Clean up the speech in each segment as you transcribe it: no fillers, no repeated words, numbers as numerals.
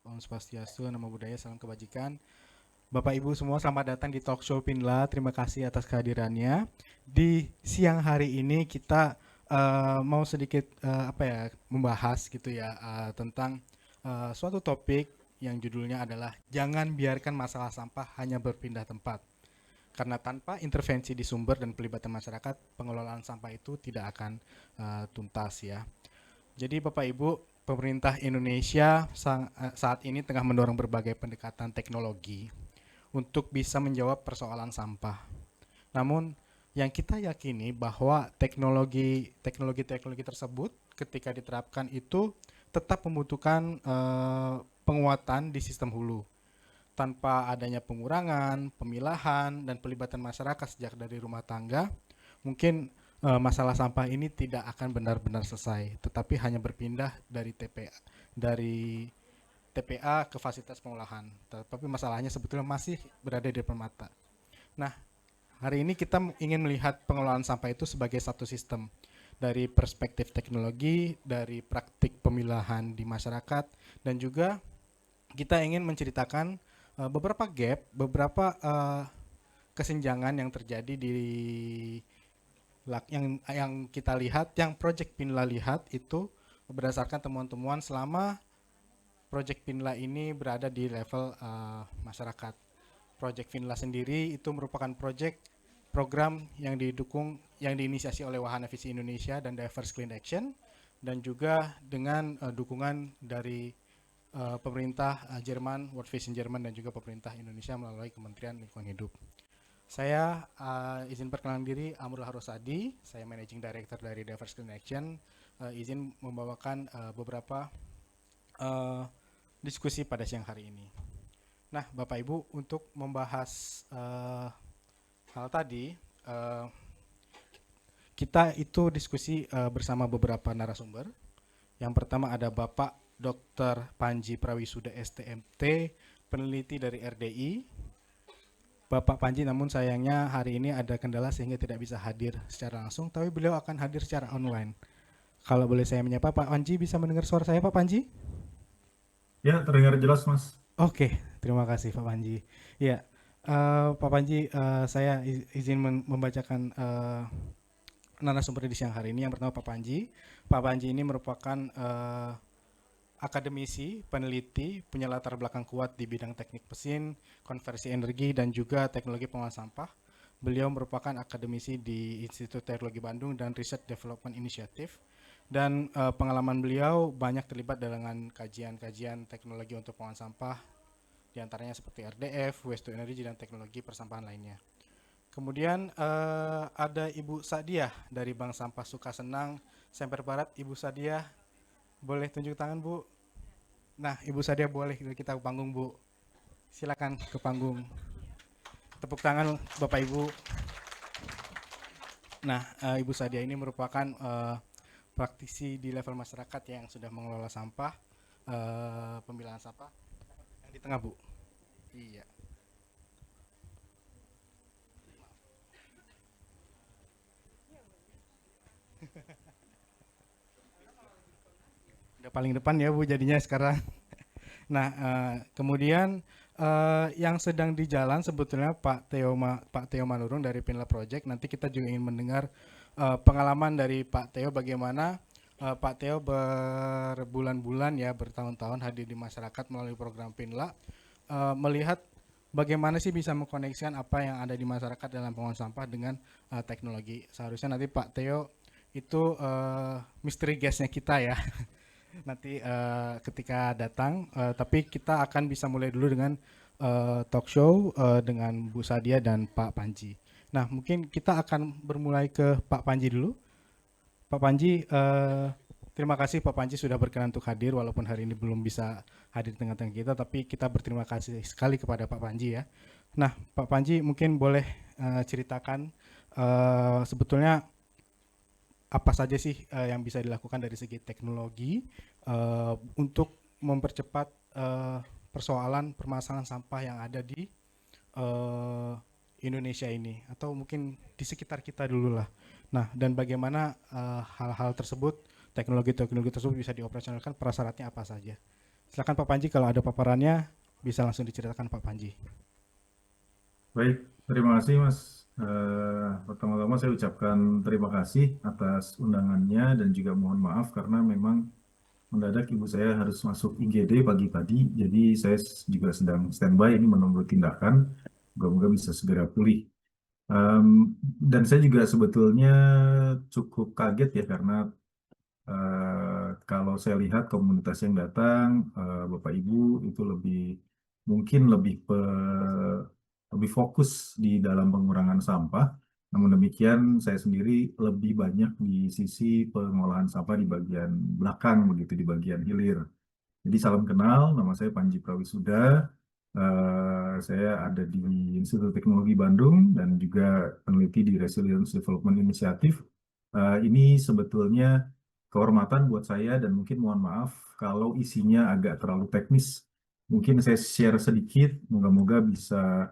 Om Swastiastu, Namo Buddhaya, Salam Kebajikan. Bapak Ibu semua selamat datang di Talk Show Pinla. Terima kasih atas kehadirannya. Di siang hari ini kita mau sedikit membahas gitu ya tentang suatu topik yang judulnya adalah jangan biarkan masalah sampah hanya berpindah tempat. Karena tanpa intervensi di sumber dan pelibatan masyarakat, pengelolaan sampah itu tidak akan tuntas ya. Jadi Bapak Ibu, pemerintah Indonesia saat ini tengah mendorong berbagai pendekatan teknologi untuk bisa menjawab persoalan sampah. Namun yang kita yakini bahwa teknologi tersebut ketika diterapkan itu tetap membutuhkan penguatan di sistem hulu. Tanpa adanya pengurangan, pemilahan, dan pelibatan masyarakat sejak dari rumah tangga, mungkin masalah sampah ini tidak akan benar-benar selesai, tetapi hanya berpindah dari TPA ke fasilitas pengolahan. Tapi masalahnya sebetulnya masih berada di depan mata. Nah, hari ini kita ingin melihat pengelolaan sampah itu sebagai satu sistem dari perspektif teknologi, dari praktik pemilahan di masyarakat, dan juga kita ingin menceritakan beberapa gap, beberapa kesenjangan yang terjadi di yang kita lihat, yang Project Pinla lihat itu berdasarkan temuan-temuan selama Project Pinla ini berada di level masyarakat. Project Pinla sendiri itu merupakan program yang diinisiasi oleh Wahana Visi Indonesia dan Diverse Clean Action, dan juga dengan dukungan dari pemerintah Jerman, World Vision Jerman, dan juga pemerintah Indonesia melalui Kementerian Lingkungan Hidup. Saya izin perkenalan diri, Amrullah Rosadi, saya Managing Director dari Diverse Clean Action. Izin membawakan beberapa diskusi pada siang hari ini. Nah, Bapak Ibu, untuk membahas hal tadi, kita itu diskusi bersama beberapa narasumber. Yang pertama ada Bapak Dr. Panji Prawisuda STMT, peneliti dari RDI. Bapak Panji, namun sayangnya hari ini ada kendala sehingga tidak bisa hadir secara langsung, tapi beliau akan hadir secara online. Kalau boleh saya menyapa, Pak Panji, bisa mendengar suara saya, Pak Panji? Ya, terdengar jelas, Mas. Oke, terima kasih Pak Panji. Ya, Pak Panji, saya izin membacakan narasumber di siang hari ini. Yang pertama Pak Panji. Pak Panji ini merupakan akademisi, peneliti, punya latar belakang kuat di bidang teknik mesin, konversi energi, dan juga teknologi pengolahan sampah. Beliau merupakan akademisi di Institut Teknologi Bandung dan Research Development Initiative. Dan pengalaman beliau banyak terlibat dengan kajian-kajian teknologi untuk pengolahan sampah, diantaranya seperti RDF, Waste to Energy, dan teknologi persampahan lainnya. Kemudian ada Ibu Sadiah dari Bank Sampah Sukasenang, Semper Barat. Ibu Sadiah, boleh tunjuk tangan, Bu? Nah, Ibu Sadiah boleh kita ke panggung, Bu. Silakan ke panggung. Tepuk tangan Bapak Ibu. Nah, Ibu Sadiah ini merupakan praktisi di level masyarakat yang sudah mengelola sampah, pemilahan sampah. Yang di tengah, Bu. Iya. Udah paling depan ya, Bu, jadinya sekarang. Nah, kemudian yang sedang di jalan sebetulnya Pak Theo Manurung dari Pinla Project. Nanti kita juga ingin mendengar pengalaman dari Pak Theo, bagaimana Pak Theo berbulan-bulan ya, bertahun-tahun hadir di masyarakat melalui program Pinla, melihat bagaimana sih bisa mengkoneksikan apa yang ada di masyarakat dalam pengolahan sampah dengan teknologi. Seharusnya nanti Pak Theo itu misteri guestnya kita ya. Nanti ketika datang, tapi kita akan bisa mulai dulu dengan talk show dengan Bu Sadia dan Pak Panji. Nah, mungkin kita akan bermulai ke Pak Panji dulu. Pak Panji, terima kasih Pak Panji sudah berkenan untuk hadir, walaupun hari ini belum bisa hadir di tengah-tengah kita, tapi kita berterima kasih sekali kepada Pak Panji ya. Nah, Pak Panji mungkin boleh ceritakan sebetulnya apa saja sih yang bisa dilakukan dari segi teknologi untuk mempercepat permasalahan sampah yang ada di uh, Indonesia ini, atau mungkin di sekitar kita dulu lah. Nah, dan bagaimana hal-hal tersebut, teknologi-teknologi tersebut bisa dioperasionalkan, prasyaratnya apa saja. Silakan Pak Panji, kalau ada paparannya bisa langsung diceritakan Pak Panji. Baik, terima kasih Mas. Pertama-tama saya ucapkan terima kasih atas undangannya dan juga mohon maaf karena memang mendadak ibu saya harus masuk IGD pagi tadi, jadi saya juga sedang standby ini menunggu tindakan. Moga-moga bisa segera pulih. Em, dan saya juga sebetulnya cukup kaget ya karena kalau saya lihat komunitas yang datang, Bapak Ibu itu mungkin lebih fokus di dalam pengurangan sampah. Namun demikian, saya sendiri lebih banyak di sisi pengolahan sampah di bagian belakang, begitu di bagian hilir. Jadi salam kenal, nama saya Panji Prawisuda. Saya ada di Institut Teknologi Bandung dan juga peneliti di Resilience Development Initiative. Ini sebetulnya kehormatan buat saya dan mungkin mohon maaf kalau isinya agak terlalu teknis. Mungkin saya share sedikit, moga-moga bisa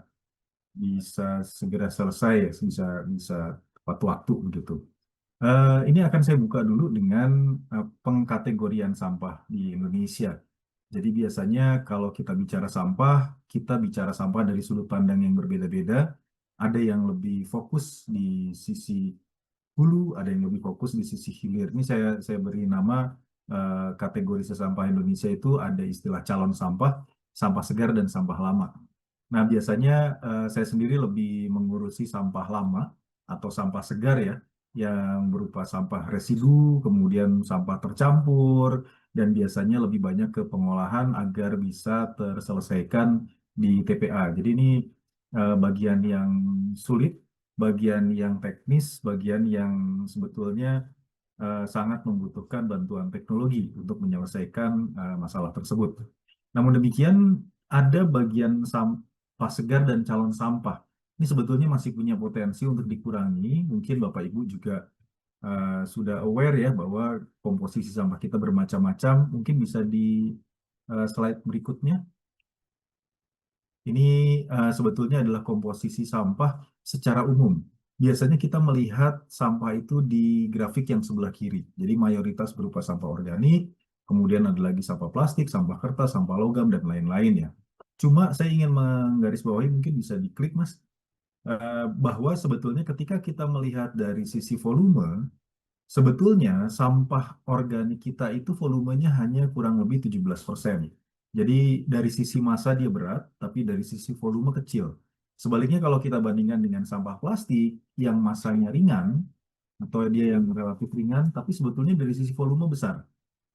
bisa segera selesai ya, bisa tepat waktu begitu. Ini akan saya buka dulu dengan pengkategorian sampah di Indonesia. Jadi biasanya kalau kita bicara sampah dari sudut pandang yang berbeda-beda. Ada yang lebih fokus di sisi hulu, ada yang lebih fokus di sisi hilir. Ini saya beri nama kategori sampah Indonesia itu ada istilah calon sampah, sampah segar dan sampah lama. Nah, biasanya saya sendiri lebih mengurusi sampah lama atau sampah segar ya, yang berupa sampah residu, kemudian sampah tercampur, dan biasanya lebih banyak ke pengolahan agar bisa terselesaikan di TPA. Jadi ini bagian yang sulit, bagian yang teknis, bagian yang sebetulnya sangat membutuhkan bantuan teknologi untuk menyelesaikan masalah tersebut. Namun demikian, ada bagian sampah segar dan calon sampah. Ini sebetulnya masih punya potensi untuk dikurangi. Mungkin Bapak Ibu juga sudah aware ya bahwa komposisi sampah kita bermacam-macam. Mungkin bisa di slide berikutnya. Ini sebetulnya adalah komposisi sampah secara umum. Biasanya kita melihat sampah itu di grafik yang sebelah kiri. Jadi mayoritas berupa sampah organik, kemudian ada lagi sampah plastik, sampah kertas, sampah logam, dan lain-lain ya. Cuma saya ingin menggarisbawahi, mungkin bisa diklik Mas, bahwa sebetulnya ketika kita melihat dari sisi volume, sebetulnya sampah organik kita itu volumenya hanya kurang lebih 17%. Jadi dari sisi massa dia berat, tapi dari sisi volume kecil. Sebaliknya kalau kita bandingkan dengan sampah plastik yang massanya ringan, atau dia yang relatif ringan, tapi sebetulnya dari sisi volume besar.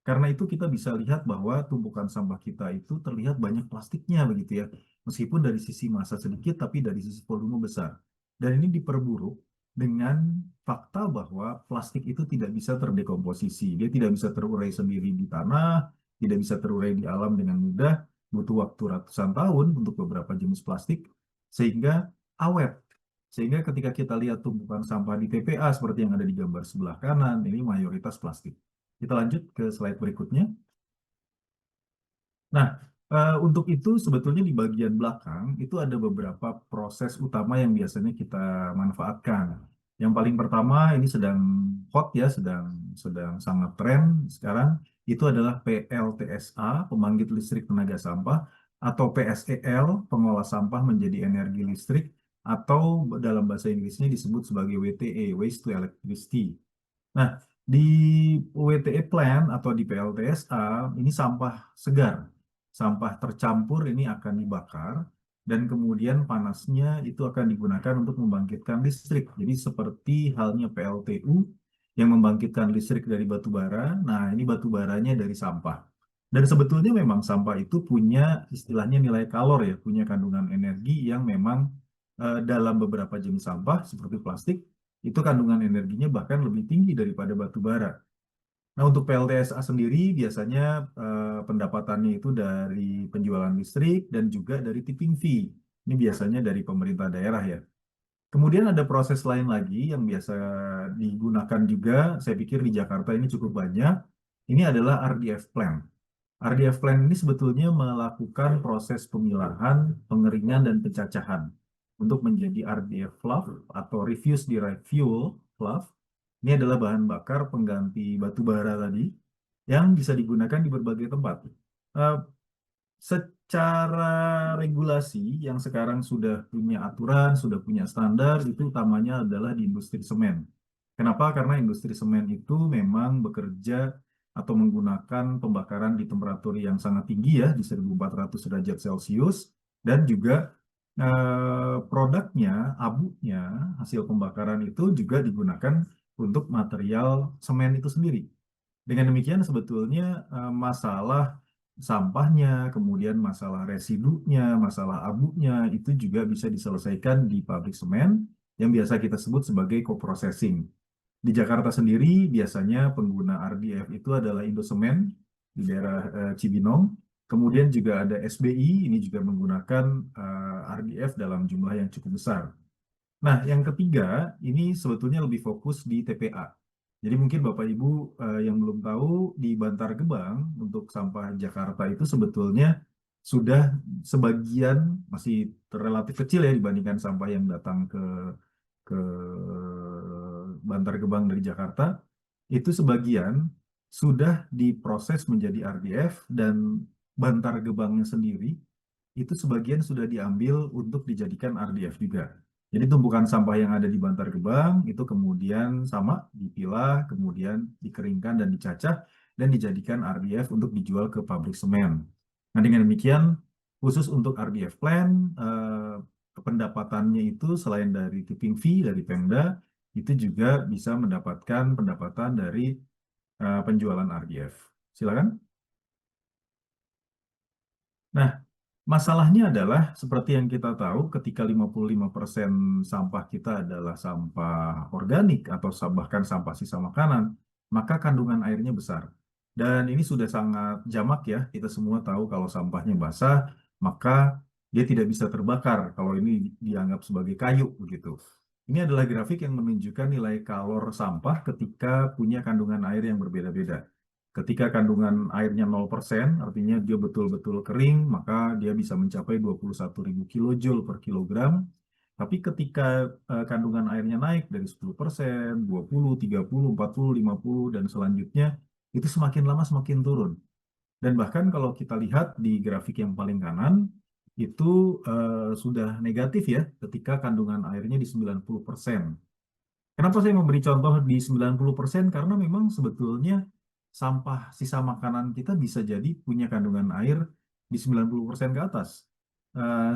Karena itu kita bisa lihat bahwa tumpukan sampah kita itu terlihat banyak plastiknya begitu ya. Meskipun dari sisi massa sedikit, tapi dari sisi volume besar. Dan ini diperburuk dengan fakta bahwa plastik itu tidak bisa terdekomposisi. Dia tidak bisa terurai sendiri di tanah, tidak bisa terurai di alam dengan mudah, butuh waktu ratusan tahun untuk beberapa jenis plastik, sehingga awet. Sehingga ketika kita lihat tumpukan sampah di TPA seperti yang ada di gambar sebelah kanan, ini mayoritas plastik. Kita lanjut ke slide berikutnya. Nah, untuk itu sebetulnya di bagian belakang itu ada beberapa proses utama yang biasanya kita manfaatkan. Yang paling pertama ini sedang hot ya, sedang sangat tren sekarang, itu adalah PLTSA, pembangkit listrik tenaga sampah, atau PSEL, pengolah sampah menjadi energi listrik, atau dalam bahasa Inggrisnya disebut sebagai WTE, Waste to Electricity. Nah, di WTE plant atau di PLTSA ini sampah segar, sampah tercampur ini akan dibakar dan kemudian panasnya itu akan digunakan untuk membangkitkan listrik. Jadi seperti halnya PLTU yang membangkitkan listrik dari batu bara, nah ini batu baranya dari sampah. Dan sebetulnya memang sampah itu punya istilahnya nilai kalor ya, punya kandungan energi yang memang dalam beberapa jenis sampah seperti plastik itu kandungan energinya bahkan lebih tinggi daripada batu bara. Nah, untuk PLTSA sendiri biasanya pendapatannya itu dari penjualan listrik dan juga dari tipping fee. Ini biasanya dari pemerintah daerah ya. Kemudian ada proses lain lagi yang biasa digunakan juga, saya pikir di Jakarta ini cukup banyak. Ini adalah RDF plant. RDF plant ini sebetulnya melakukan proses pemilahan, pengeringan, dan pencacahan untuk menjadi RDF fluff atau Refuse Derived Fuel fluff. Ini adalah bahan bakar pengganti batu bara tadi yang bisa digunakan di berbagai tempat. Secara regulasi yang sekarang sudah punya aturan, sudah punya standar, itu utamanya adalah di industri semen. Kenapa? Karena industri semen itu memang bekerja atau menggunakan pembakaran di temperatur yang sangat tinggi ya, di 1400 derajat Celcius, dan juga produknya, abunya, hasil pembakaran itu juga digunakan untuk material semen itu sendiri. Dengan demikian sebetulnya masalah sampahnya, kemudian masalah residunya, masalah abunya itu juga bisa diselesaikan di pabrik semen yang biasa kita sebut sebagai co-processing. Di Jakarta sendiri biasanya pengguna RDF itu adalah Indosemen di daerah Cibinong. Kemudian juga ada SBI, ini juga menggunakan RDF dalam jumlah yang cukup besar. Nah, yang ketiga, ini sebetulnya lebih fokus di TPA. Jadi mungkin Bapak Ibu yang belum tahu, di Bantar Gebang untuk sampah Jakarta itu sebetulnya sudah sebagian masih relatif kecil ya dibandingkan sampah yang datang ke Bantar Gebang dari Jakarta. Itu sebagian sudah diproses menjadi RDF dan Bantar Gebangnya sendiri itu sebagian sudah diambil untuk dijadikan RDF juga. Jadi tumpukan sampah yang ada di Bantar Gebang itu kemudian sama dipilah, kemudian dikeringkan dan dicacah dan dijadikan RDF untuk dijual ke pabrik semen. Nah, dengan demikian khusus untuk RDF plant pendapatannya itu selain dari tipping fee dari Pemda itu juga bisa mendapatkan pendapatan dari penjualan RDF. Silakan. Nah, masalahnya adalah seperti yang kita tahu ketika 55% sampah kita adalah sampah organik atau bahkan sampah sisa makanan, maka kandungan airnya besar. Dan ini sudah sangat jamak ya, kita semua tahu kalau sampahnya basah, maka dia tidak bisa terbakar kalau ini dianggap sebagai kayu begitu. Ini adalah grafik yang menunjukkan nilai kalor sampah ketika punya kandungan air yang berbeda-beda. Ketika kandungan airnya 0%, artinya dia betul-betul kering, maka dia bisa mencapai 21.000 kilojoule per kilogram. Tapi ketika kandungan airnya naik dari 10%, 20, 30, 40, 50, dan selanjutnya, itu semakin lama semakin turun. Dan bahkan kalau kita lihat di grafik yang paling kanan, itu sudah negatif ya, ketika kandungan airnya di 90%. Kenapa saya memberi contoh di 90%? Karena memang sebetulnya sampah sisa makanan kita bisa jadi punya kandungan air di 90% ke atas.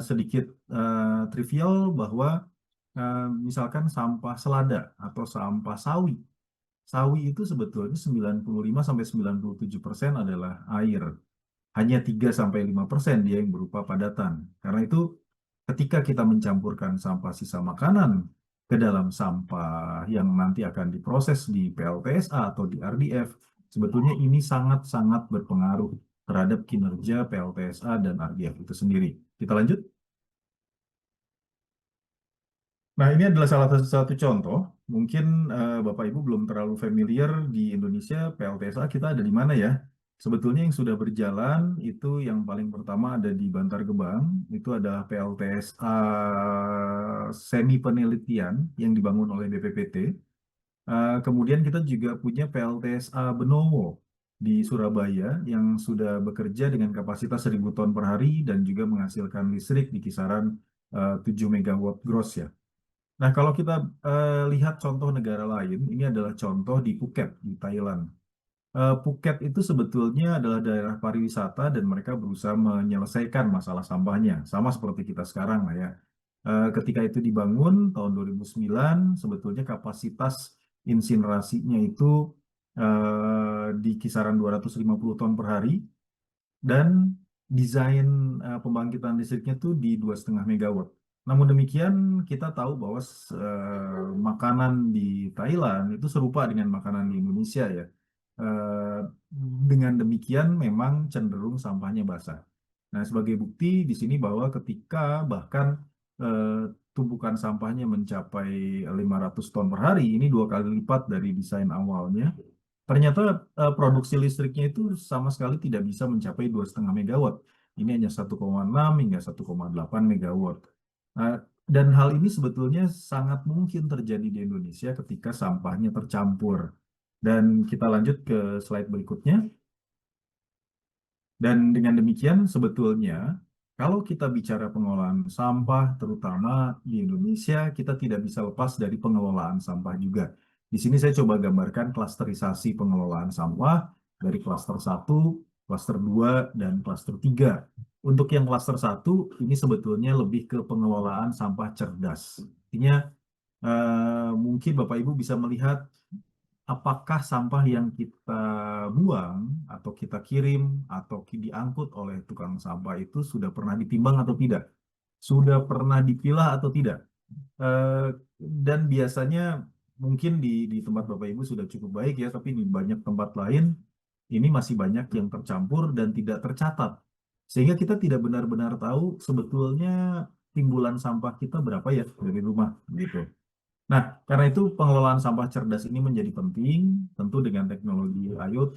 Sedikit trivial bahwa misalkan sampah selada atau sampah sawi. Sawi itu sebetulnya 95-97% adalah air. Hanya 3-5% dia yang berupa padatan. Karena itu ketika kita mencampurkan sampah sisa makanan ke dalam sampah yang nanti akan diproses di PLTSA atau di RDF, sebetulnya ini sangat-sangat berpengaruh terhadap kinerja PLTSA dan RDF itu sendiri. Kita lanjut. Nah, ini adalah salah satu contoh. Mungkin Bapak Ibu belum terlalu familiar di Indonesia, PLTSA kita ada di mana ya? Sebetulnya yang sudah berjalan itu yang paling pertama ada di Bantar Gebang, itu ada PLTSA semi penelitian yang dibangun oleh BPPT. Kemudian kita juga punya PLTSA Benowo di Surabaya yang sudah bekerja dengan kapasitas 1.000 ton per hari dan juga menghasilkan listrik di kisaran 7 megawatt gross ya. Nah, kalau kita lihat contoh negara lain, ini adalah contoh di Phuket, di Thailand. Phuket itu sebetulnya adalah daerah pariwisata dan mereka berusaha menyelesaikan masalah sampahnya. Sama seperti kita sekarang lah ya. Ketika itu dibangun tahun 2009, sebetulnya kapasitas insinerasinya itu di kisaran 250 ton per hari dan desain pembangkitan listriknya tuh di 2,5 megawatt. Namun demikian, kita tahu bahwa makanan di Thailand itu serupa dengan makanan di Indonesia ya. Eh, dengan demikian memang cenderung sampahnya basah. Nah, sebagai bukti di sini bahwa ketika bahkan eh, tumpukan sampahnya mencapai 500 ton per hari, ini 2 kali lipat dari desain awalnya. Ternyata produksi listriknya itu sama sekali tidak bisa mencapai 2,5 megawatt. Ini hanya 1,6 hingga 1,8 megawatt. Nah, dan hal ini sebetulnya sangat mungkin terjadi di Indonesia ketika sampahnya tercampur. Dan kita lanjut ke slide berikutnya. Dan dengan demikian sebetulnya kalau kita bicara pengelolaan sampah, terutama di Indonesia, kita tidak bisa lepas dari pengelolaan sampah juga. Di sini saya coba gambarkan klasterisasi pengelolaan sampah dari klaster 1, klaster 2, dan klaster 3. Untuk yang klaster 1, ini sebetulnya lebih ke pengelolaan sampah cerdas. Artinya mungkin Bapak Ibu bisa melihat apakah sampah yang kita buang atau kita kirim atau diangkut oleh tukang sampah itu sudah pernah ditimbang atau tidak, sudah pernah dipilah atau tidak. Eh, dan biasanya mungkin di tempat Bapak Ibu sudah cukup baik ya, tapi di banyak tempat lain ini masih banyak yang tercampur dan tidak tercatat. Sehingga kita tidak benar-benar tahu sebetulnya timbulan sampah kita berapa ya dari rumah gitu. Nah, karena itu pengelolaan sampah cerdas ini menjadi penting, tentu dengan teknologi IoT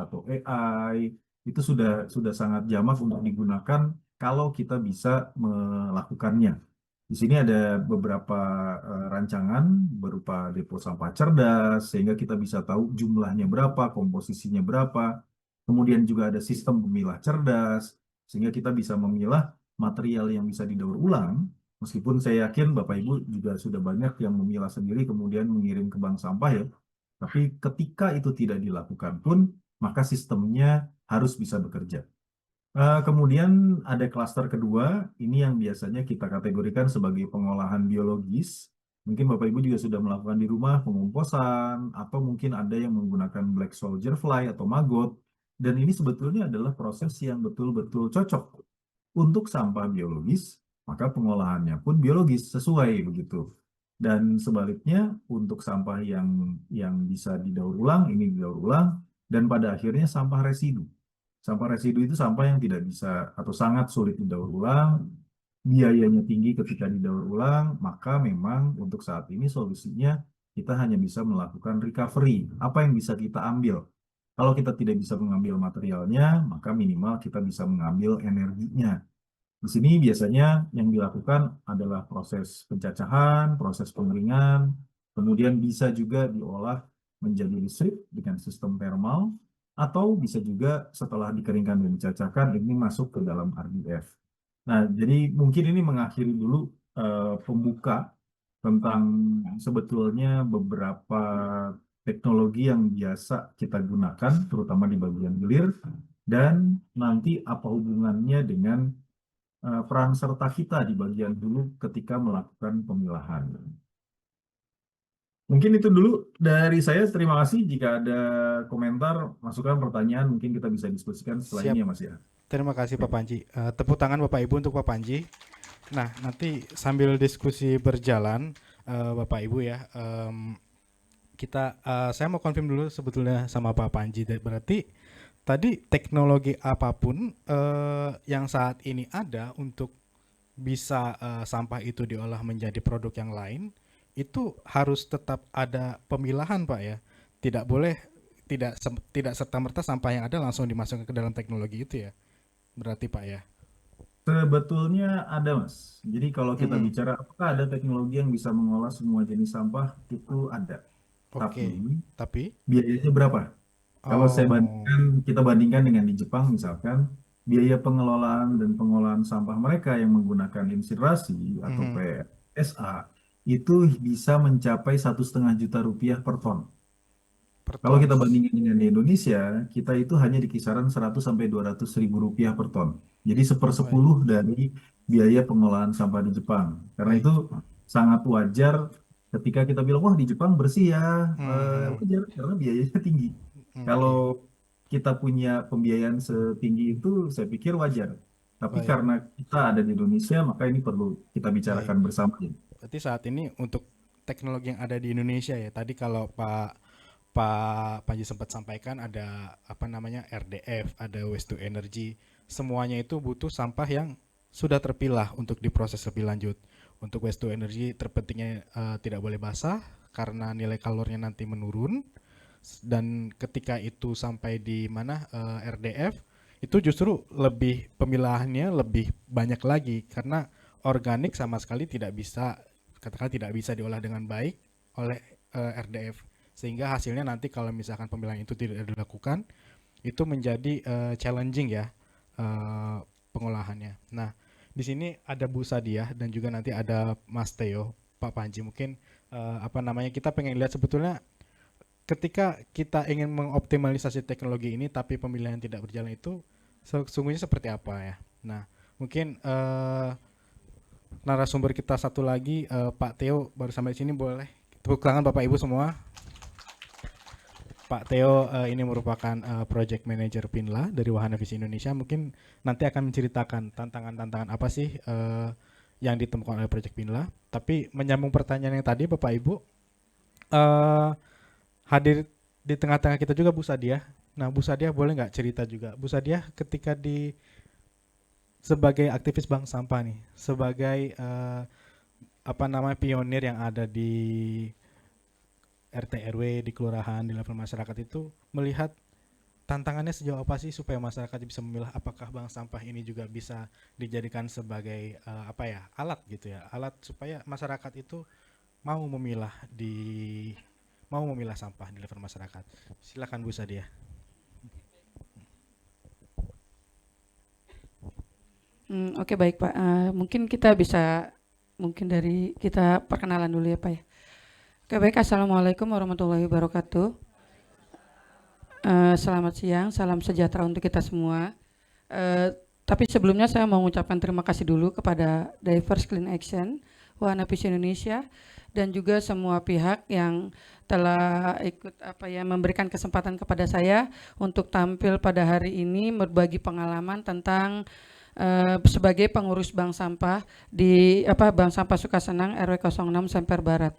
atau AI itu sudah sangat jamak untuk digunakan kalau kita bisa melakukannya. Di sini ada beberapa rancangan berupa depo sampah cerdas, sehingga kita bisa tahu jumlahnya berapa, komposisinya berapa. Kemudian juga ada sistem pemilah cerdas, sehingga kita bisa memilah material yang bisa didaur ulang. Meskipun saya yakin Bapak Ibu juga sudah banyak yang memilah sendiri kemudian mengirim ke bank sampah ya. Tapi ketika itu tidak dilakukan pun, maka sistemnya harus bisa bekerja. Kemudian ada klaster kedua, ini yang biasanya kita kategorikan sebagai pengolahan biologis. Mungkin Bapak Ibu juga sudah melakukan di rumah pengomposan, atau mungkin ada yang menggunakan black soldier fly atau maggot. Dan ini sebetulnya adalah proses yang betul-betul cocok untuk sampah biologis, maka pengolahannya pun biologis sesuai begitu. Dan sebaliknya untuk sampah yang bisa didaur ulang, ini didaur ulang, dan pada akhirnya sampah residu. Sampah residu itu sampah yang tidak bisa atau sangat sulit didaur ulang, biayanya tinggi ketika didaur ulang, maka memang untuk saat ini solusinya kita hanya bisa melakukan recovery. Apa yang bisa kita ambil? Kalau kita tidak bisa mengambil materialnya, maka minimal kita bisa mengambil energinya. Di sini biasanya yang dilakukan adalah proses pencacahan, proses pengeringan, kemudian bisa juga diolah menjadi listrik dengan sistem thermal, atau bisa juga setelah dikeringkan dan dicacahkan ini masuk ke dalam RDF. Nah, jadi mungkin ini mengakhiri dulu pembuka tentang sebetulnya beberapa teknologi yang biasa kita gunakan, terutama di bagian hilir, dan nanti apa hubungannya dengan peran serta kita di bagian dulu ketika melakukan pemilahan. Mungkin itu dulu dari saya. Terima kasih. Jika ada komentar, masukan, pertanyaan, mungkin kita bisa diskusikan setelah ini Siap. ya Mas ya. Terima kasih Pak Panji. Tepuk tangan Bapak Ibu untuk Pak Panji. Nah, nanti sambil diskusi berjalan, Bapak Ibu ya, saya mau konfirm dulu sebetulnya sama Pak Panji. Berarti tadi teknologi apapun yang saat ini ada untuk bisa sampah itu diolah menjadi produk yang lain, itu harus tetap ada pemilahan Pak ya. Tidak boleh tidak serta-merta sampah yang ada langsung dimasukkan ke dalam teknologi itu ya. Berarti Pak ya. Sebetulnya ada Mas. Jadi kalau kita Mm-mm. bicara apakah ada teknologi yang bisa mengolah semua jenis sampah, itu ada. Tapi Oke. Tapi biayanya berapa? Kalau oh. kita bandingkan dengan di Jepang misalkan, biaya pengelolaan dan pengolahan sampah mereka yang menggunakan insinerasi atau Mhm. PSA itu bisa mencapai 1,5 juta rupiah per ton. Per Kalau ton. kita bandingkan dengan di Indonesia, kita itu hanya di kisaran 100 sampai 200 ribu rupiah per ton. Jadi Baik. sepersepuluh dari biaya pengolahan sampah di Jepang. Karena itu Baik. sangat wajar ketika kita bilang, wah di Jepang bersih ya, Mhm. wajar karena biayanya tinggi. Kalau Oke. kita punya pembiayaan setinggi itu, saya pikir wajar. Tapi Baik. karena kita ada di Indonesia, maka ini perlu kita Baik. bicarakan bersama. Berarti saat ini untuk teknologi yang ada di Indonesia ya. Tadi kalau Pak Panji sempat sampaikan ada apa namanya RDF, ada waste to energy. Semuanya itu butuh sampah yang sudah terpilah untuk diproses lebih lanjut. Untuk waste to energy terpentingnya tidak boleh basah karena nilai kalornya nanti menurun. Dan ketika itu sampai di mana RDF itu justru lebih pemilahannya lebih banyak lagi karena organik sama sekali tidak bisa katakan tidak bisa diolah dengan baik oleh RDF sehingga hasilnya nanti kalau misalkan pemilahan itu tidak dilakukan itu menjadi challenging ya pengolahannya. Nah, di sini ada Bu Sadia dan juga nanti ada Mas Teo, Pak Panji. Mungkin kita pengen lihat sebetulnya ketika kita ingin mengoptimalisasi teknologi ini tapi pemilihan tidak berjalan itu sesungguhnya seperti apa ya. Nah, mungkin narasumber kita satu lagi, Pak Teo baru sampai sini, boleh tepuk tangan Bapak Ibu semua. Pak Teo ini merupakan project manager Pinla dari Wahana Visi Indonesia. Mungkin nanti akan menceritakan tantangan-tantangan apa sih yang ditemukan oleh project Pinla. Tapi menyambung pertanyaan yang tadi Bapak Ibu, hadir di tengah-tengah kita juga Bu Sadia. Nah, Bu Sadia boleh nggak cerita juga? Bu Sadia ketika sebagai aktivis bank sampah nih, sebagai pionir yang ada di RT RW, di kelurahan, di level masyarakat itu, melihat tantangannya sejauh apa sih supaya masyarakat bisa memilah, apakah bank sampah ini juga bisa dijadikan sebagai alat gitu ya, alat supaya masyarakat itu mau memilah sampah di level masyarakat. Silakan Bu Sadia. Oke, baik Pak. Mungkin kita bisa dari kita perkenalan dulu ya Pak ya. Oke, baik. Assalamualaikum warahmatullahi wabarakatuh. Selamat siang, salam sejahtera untuk kita semua. Tapi sebelumnya saya mau mengucapkan terima kasih dulu kepada Diverse Clean Action, Wahana Visi Indonesia, dan juga semua pihak yang telah ikut memberikan kesempatan kepada saya untuk tampil pada hari ini berbagi pengalaman tentang sebagai pengurus bank sampah di Bank Sampah Sukasenang RW 06 Semper Barat.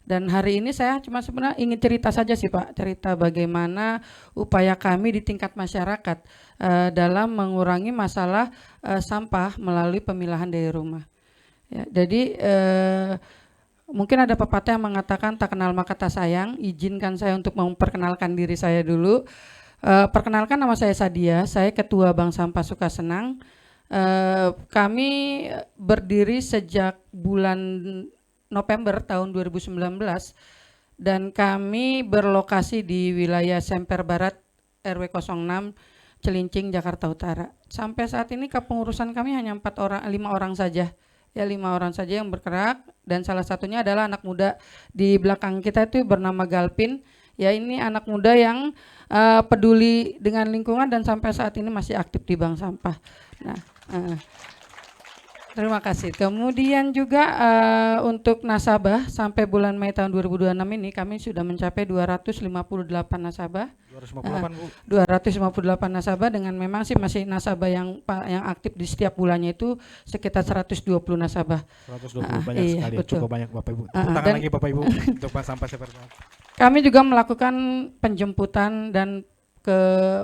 Dan hari ini saya cuma sebenarnya ingin cerita saja sih Pak, cerita bagaimana upaya kami di tingkat masyarakat dalam mengurangi masalah sampah melalui pemilahan dari rumah. Ya, jadi mungkin ada pepatah yang mengatakan tak kenal maka tak sayang. Izinkan saya untuk memperkenalkan diri saya dulu. Perkenalkan, nama saya Sadia, saya Ketua Bank Sampah Sukasenang. Kami berdiri sejak bulan November tahun 2019 dan kami berlokasi di wilayah Semper Barat RW 06 Celincing, Jakarta Utara. Sampai saat ini kepengurusan kami hanya 5 orang saja. Ya, 5 orang saja yang bergerak, dan salah satunya adalah anak muda di belakang kita itu bernama Galpin. Ya, ini anak muda yang peduli dengan lingkungan dan sampai saat ini masih aktif di bank sampah. Nah, terima kasih. Kemudian juga untuk nasabah sampai bulan Mei tahun 2026 ini kami sudah mencapai 258 nasabah. 258 Bu. 258 nasabah, dengan memang sih masih nasabah yang aktif di setiap bulannya itu sekitar 120 nasabah. 120 banyak iya, sekali. Betul. Cukup banyak Bapak Ibu. Tepuk tangan lagi Bapak Ibu untuk bank sampah Semper Barat. Kami juga melakukan penjemputan dan ke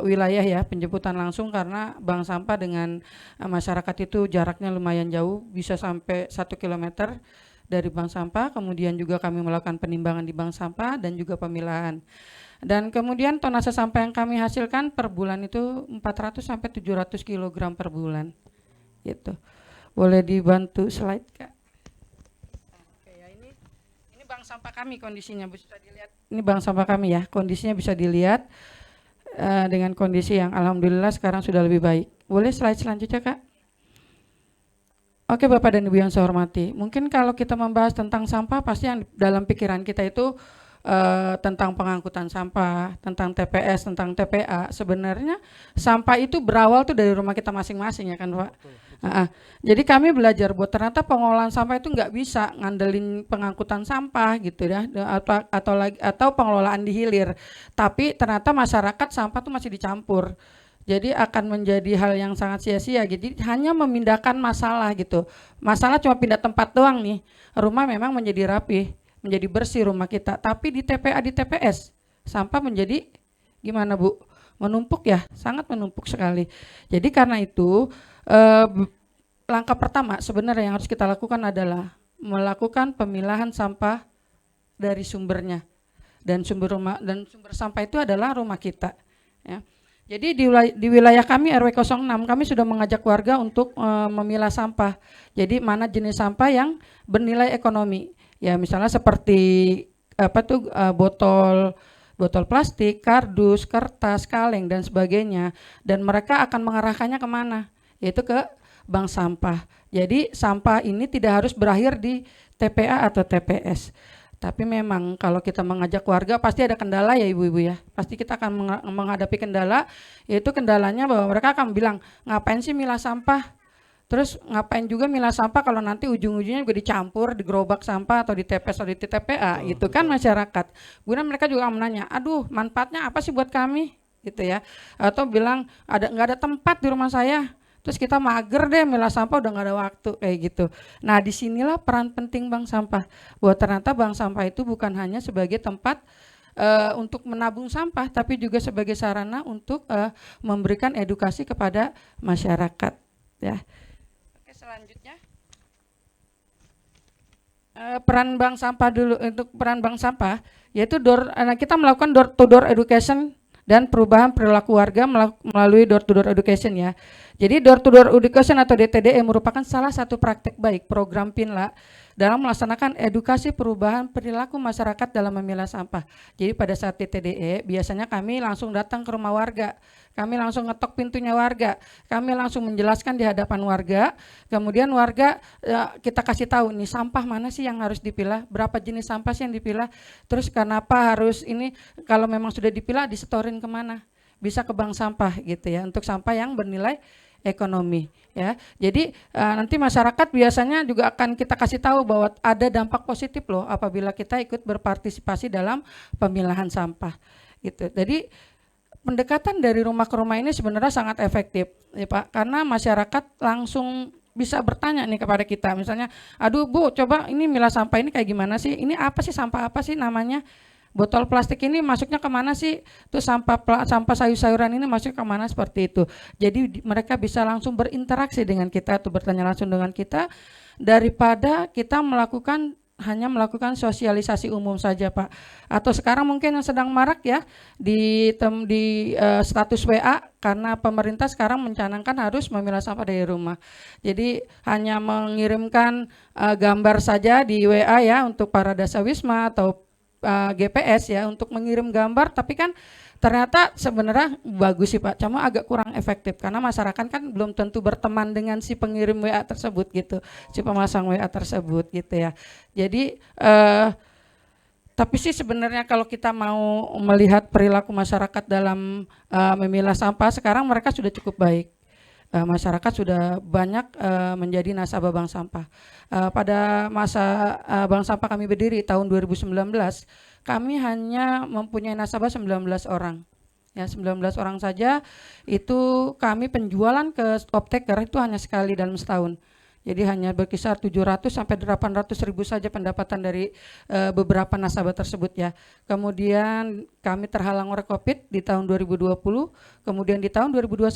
wilayah ya, penjemputan langsung karena bank sampah dengan masyarakat itu jaraknya lumayan jauh, bisa sampai 1 kilometer dari bank sampah. Kemudian juga kami melakukan penimbangan di bank sampah dan juga pemilahan. Dan kemudian tonase sampah yang kami hasilkan per bulan itu 400 sampai 700 kg per bulan. Gitu. Boleh dibantu slide Kak? Oke, ya, ini bank sampah kami kondisinya bisa dilihat. Ini bank sampah kami ya, kondisinya bisa dilihat. Dengan kondisi yang alhamdulillah sekarang sudah lebih baik. Boleh slide selanjutnya Kak? Oke Bapak dan Ibu yang saya hormati, mungkin kalau kita membahas tentang sampah pasti yang dalam pikiran kita itu tentang pengangkutan sampah, tentang TPS, tentang TPA. Sebenarnya sampah itu berawal tuh dari rumah kita masing-masing ya kan Pak. Jadi kami belajar bahwa ternyata pengolahan sampah itu nggak bisa ngandelin pengangkutan sampah gitu ya, atau pengelolaan di hilir. Tapi ternyata masyarakat sampah tuh masih dicampur. Jadi akan menjadi hal yang sangat sia-sia. Jadi hanya memindahkan masalah gitu. Masalah cuma pindah tempat doang nih. Rumah memang menjadi rapi, menjadi bersih rumah kita. Tapi di TPA, di TPS, sampah menjadi gimana Bu? Menumpuk ya, sangat menumpuk sekali. Jadi karena itu langkah pertama sebenarnya yang harus kita lakukan adalah melakukan pemilahan sampah dari sumbernya. Dan sumber sampah itu adalah rumah kita. Ya. Jadi di wilayah kami RW 06 kami sudah mengajak warga untuk memilah sampah. Jadi mana jenis sampah yang bernilai ekonomi. Ya misalnya seperti botol, botol plastik, kardus, kertas, kaleng, dan sebagainya. Dan mereka akan mengarahkannya kemana? Yaitu ke bank sampah. Jadi sampah ini tidak harus berakhir di TPA atau TPS. Tapi memang kalau kita mengajak warga pasti ada kendala ya ibu-ibu ya. Pasti kita akan menghadapi kendala, yaitu kendalanya bahwa mereka akan bilang, ngapain sih milah sampah? Terus ngapain juga milah sampah kalau nanti ujung-ujungnya juga dicampur di gerobak sampah atau di TPS atau di TPA gitu kan masyarakat. Kemudian mereka juga menanya, aduh manfaatnya apa sih buat kami gitu ya. Atau bilang nggak ada tempat di rumah saya. Terus kita mager deh milah sampah udah nggak ada waktu kayak gitu. Nah disinilah peran penting bank sampah. Bahwa ternyata bank sampah itu bukan hanya sebagai tempat untuk menabung sampah, tapi juga sebagai sarana untuk memberikan edukasi kepada masyarakat ya. Selanjutnya peran bank sampah dulu. Untuk peran bank sampah yaitu kita melakukan door to door education dan perubahan perilaku warga melalui door to door education ya. Jadi door to door education atau DTDE merupakan salah satu praktek baik program PINLA dalam melaksanakan edukasi perubahan perilaku masyarakat dalam memilah sampah. Jadi pada saat DTDE biasanya kami langsung datang ke rumah warga. Kami langsung ngetok pintunya warga, kami langsung menjelaskan di hadapan warga, kemudian warga kita kasih tahu nih sampah mana sih yang harus dipilah, berapa jenis sampah sih yang dipilah, terus kenapa harus ini, kalau memang sudah dipilah disetorin kemana, bisa ke bank sampah gitu ya, untuk sampah yang bernilai ekonomi ya. Jadi nanti masyarakat biasanya juga akan kita kasih tahu bahwa ada dampak positif loh apabila kita ikut berpartisipasi dalam pemilahan sampah gitu. Jadi pendekatan dari rumah ke rumah ini sebenarnya sangat efektif ya Pak, karena masyarakat langsung bisa bertanya nih kepada kita, misalnya, aduh Bu, coba ini milah sampah ini kayak gimana sih, ini apa sih, sampah apa sih namanya, botol plastik ini masuknya kemana sih, terus sampah sayur-sayuran ini masuknya kemana, seperti itu. Jadi mereka bisa langsung berinteraksi dengan kita atau bertanya langsung dengan kita, daripada kita hanya melakukan sosialisasi umum saja Pak. Atau sekarang mungkin yang sedang marak ya di status WA, karena pemerintah sekarang mencanangkan harus memilah sampah dari rumah. Jadi hanya mengirimkan gambar saja di WA ya untuk para dasawisma atau GPS ya untuk mengirim gambar, tapi kan ternyata sebenarnya bagus sih Pak, cuma agak kurang efektif karena masyarakat kan belum tentu berteman dengan si pengirim WA tersebut gitu, si pemasang WA tersebut gitu ya. Jadi tapi sih sebenarnya kalau kita mau melihat perilaku masyarakat dalam memilah sampah, sekarang mereka sudah cukup baik. Masyarakat sudah banyak menjadi nasabah bank sampah. Pada masa bank sampah kami berdiri tahun 2019, kami hanya mempunyai nasabah 19 orang. Ya, 19 orang saja. Itu kami penjualan ke optaker itu hanya sekali dalam setahun. Jadi hanya berkisar 700 sampai 800 ribu saja pendapatan dari beberapa nasabah tersebut ya. Kemudian kami terhalang oleh COVID di tahun 2020, kemudian di tahun 2021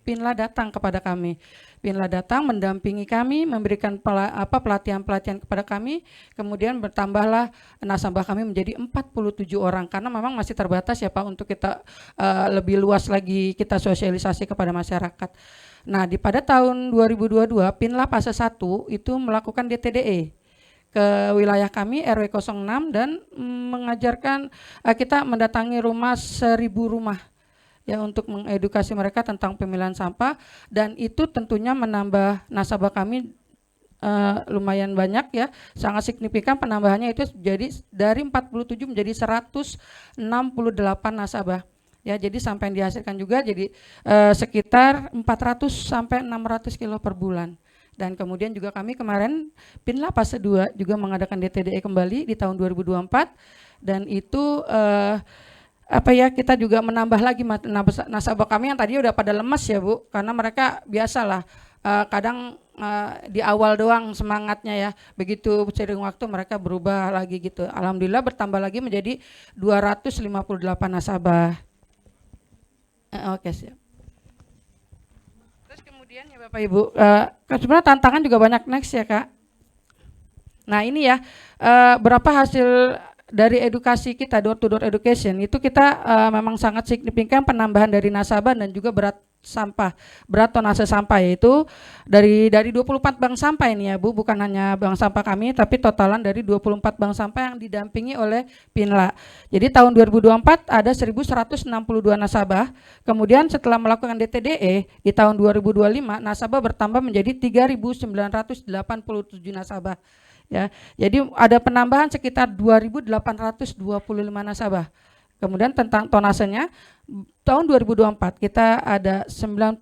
PINLA datang kepada kami. PINLA datang mendampingi kami, memberikan pelatihan-pelatihan kepada kami, kemudian bertambahlah nasabah kami menjadi 47 orang karena memang masih terbatas ya Pak untuk kita lebih luas lagi kita sosialisasi kepada masyarakat. Nah, pada tahun 2022 PINLA fase 1 itu melakukan DTDE ke wilayah kami RW 06 dan mengajarkan kita mendatangi 1.000 rumah ya untuk mengedukasi mereka tentang pemilahan sampah, dan itu tentunya menambah nasabah kami lumayan banyak ya, sangat signifikan penambahannya itu jadi dari 47 menjadi 168 nasabah. Ya, jadi sampai yang dihasilkan juga jadi sekitar 400 sampai 600 kilo per bulan. Dan kemudian juga kami kemarin PINLA fase 2 juga mengadakan DTDE kembali di tahun 2024, dan itu kita juga menambah lagi nasabah kami yang tadi udah pada lemas ya Bu, karena mereka biasalah kadang di awal doang semangatnya ya, begitu sering waktu mereka berubah lagi gitu. Alhamdulillah bertambah lagi menjadi 258 nasabah. Oke, siap. Terus kemudian ya Bapak Ibu, sebenarnya tantangan juga banyak next ya Kak. Nah ini ya, berapa hasil dari edukasi kita door to door education itu kita memang sangat signifikan penambahan dari nasabah dan juga berat sampah, berat tonase sampah, yaitu dari 24 bank sampah ini ya Bu, bukan hanya bank sampah kami tapi totalan dari 24 bank sampah yang didampingi oleh Pinla. Jadi tahun 2024 ada 1.162 nasabah. Kemudian setelah melakukan DTDE di tahun 2025 nasabah bertambah menjadi 3.987 nasabah. Ya, jadi ada penambahan sekitar 2.825 nasabah. Kemudian tentang tonasenya, tahun 2024 kita ada 90,88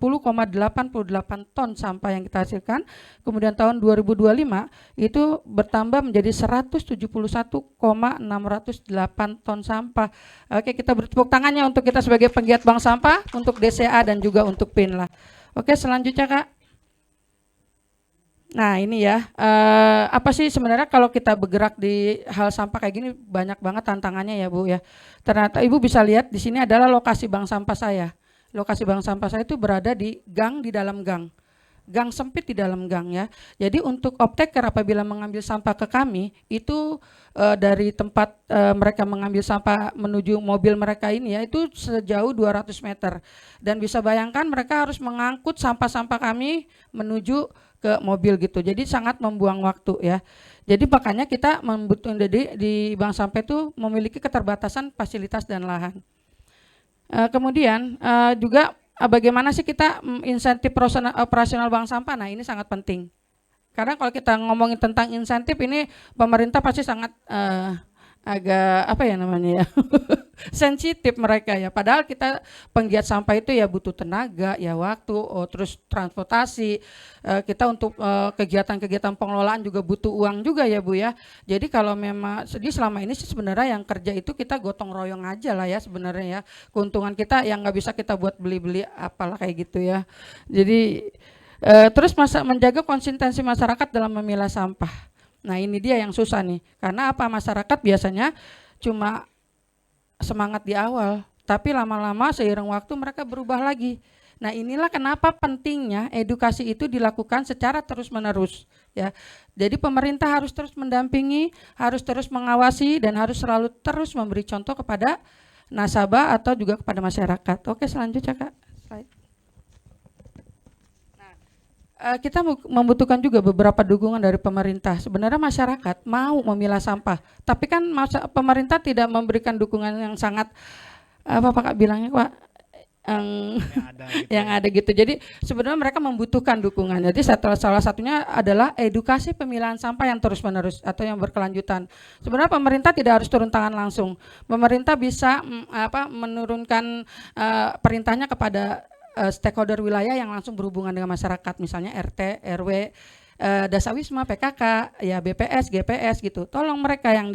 ton sampah yang kita hasilkan. Kemudian tahun 2025 itu bertambah menjadi 171,608 ton sampah. Oke, kita bertepuk tangannya untuk kita sebagai penggiat bank sampah, untuk DCA dan juga untuk Pinla. Oke, selanjutnya Kak. Nah ini ya, apa sih sebenarnya kalau kita bergerak di hal sampah kayak gini banyak banget tantangannya ya Bu ya. Ternyata Ibu bisa lihat di sini adalah lokasi bank sampah saya. Lokasi bank sampah saya itu berada di gang, di dalam gang. Gang sempit di dalam gang ya. Jadi untuk optaker apabila mengambil sampah ke kami itu dari tempat mereka mengambil sampah menuju mobil mereka ini ya itu sejauh 200 meter. Dan bisa bayangkan mereka harus mengangkut sampah-sampah kami menuju ke mobil gitu. Jadi sangat membuang waktu ya. Jadi makanya kita membutuhkan di bank sampah itu memiliki keterbatasan fasilitas dan lahan. Kemudian juga bagaimana sih kita insentif operasional bank sampah? Nah ini sangat penting. Karena kalau kita ngomongin tentang insentif ini pemerintah pasti sangat agak apa ya namanya ya sensitif mereka ya. Padahal kita penggiat sampah itu ya butuh tenaga, ya waktu, terus transportasi. Kita untuk kegiatan-kegiatan pengelolaan juga butuh uang juga ya Bu ya. Jadi kalau memang selama ini sih sebenarnya yang kerja itu kita gotong royong aja lah ya sebenarnya ya. Keuntungan kita yang nggak bisa kita buat beli-beli apalah kayak gitu ya. Jadi terus menjaga konsistensi masyarakat dalam memilah sampah. Nah ini dia yang susah nih, karena apa, masyarakat biasanya cuma semangat di awal, tapi lama-lama seiring waktu mereka berubah lagi. Nah inilah kenapa pentingnya edukasi itu dilakukan secara terus-menerus ya. Jadi pemerintah harus terus mendampingi, harus terus mengawasi dan harus selalu terus memberi contoh kepada nasabah atau juga kepada masyarakat. Oke, selanjutnya Kak. Slide. Kita membutuhkan juga beberapa dukungan dari pemerintah. Sebenarnya masyarakat mau memilah sampah, tapi kan pemerintah tidak memberikan dukungan yang sangat apa Pak bilangnya Pak yang ada gitu. Jadi sebenarnya mereka membutuhkan dukungan. Jadi salah satunya adalah edukasi pemilahan sampah yang terus-menerus atau yang berkelanjutan. Sebenarnya pemerintah tidak harus turun tangan langsung. Pemerintah bisa menurunkan perintahnya kepada stakeholder wilayah yang langsung berhubungan dengan masyarakat, misalnya RT, RW, Dasawisma, PKK, ya BPS, GPS gitu. Tolong mereka yang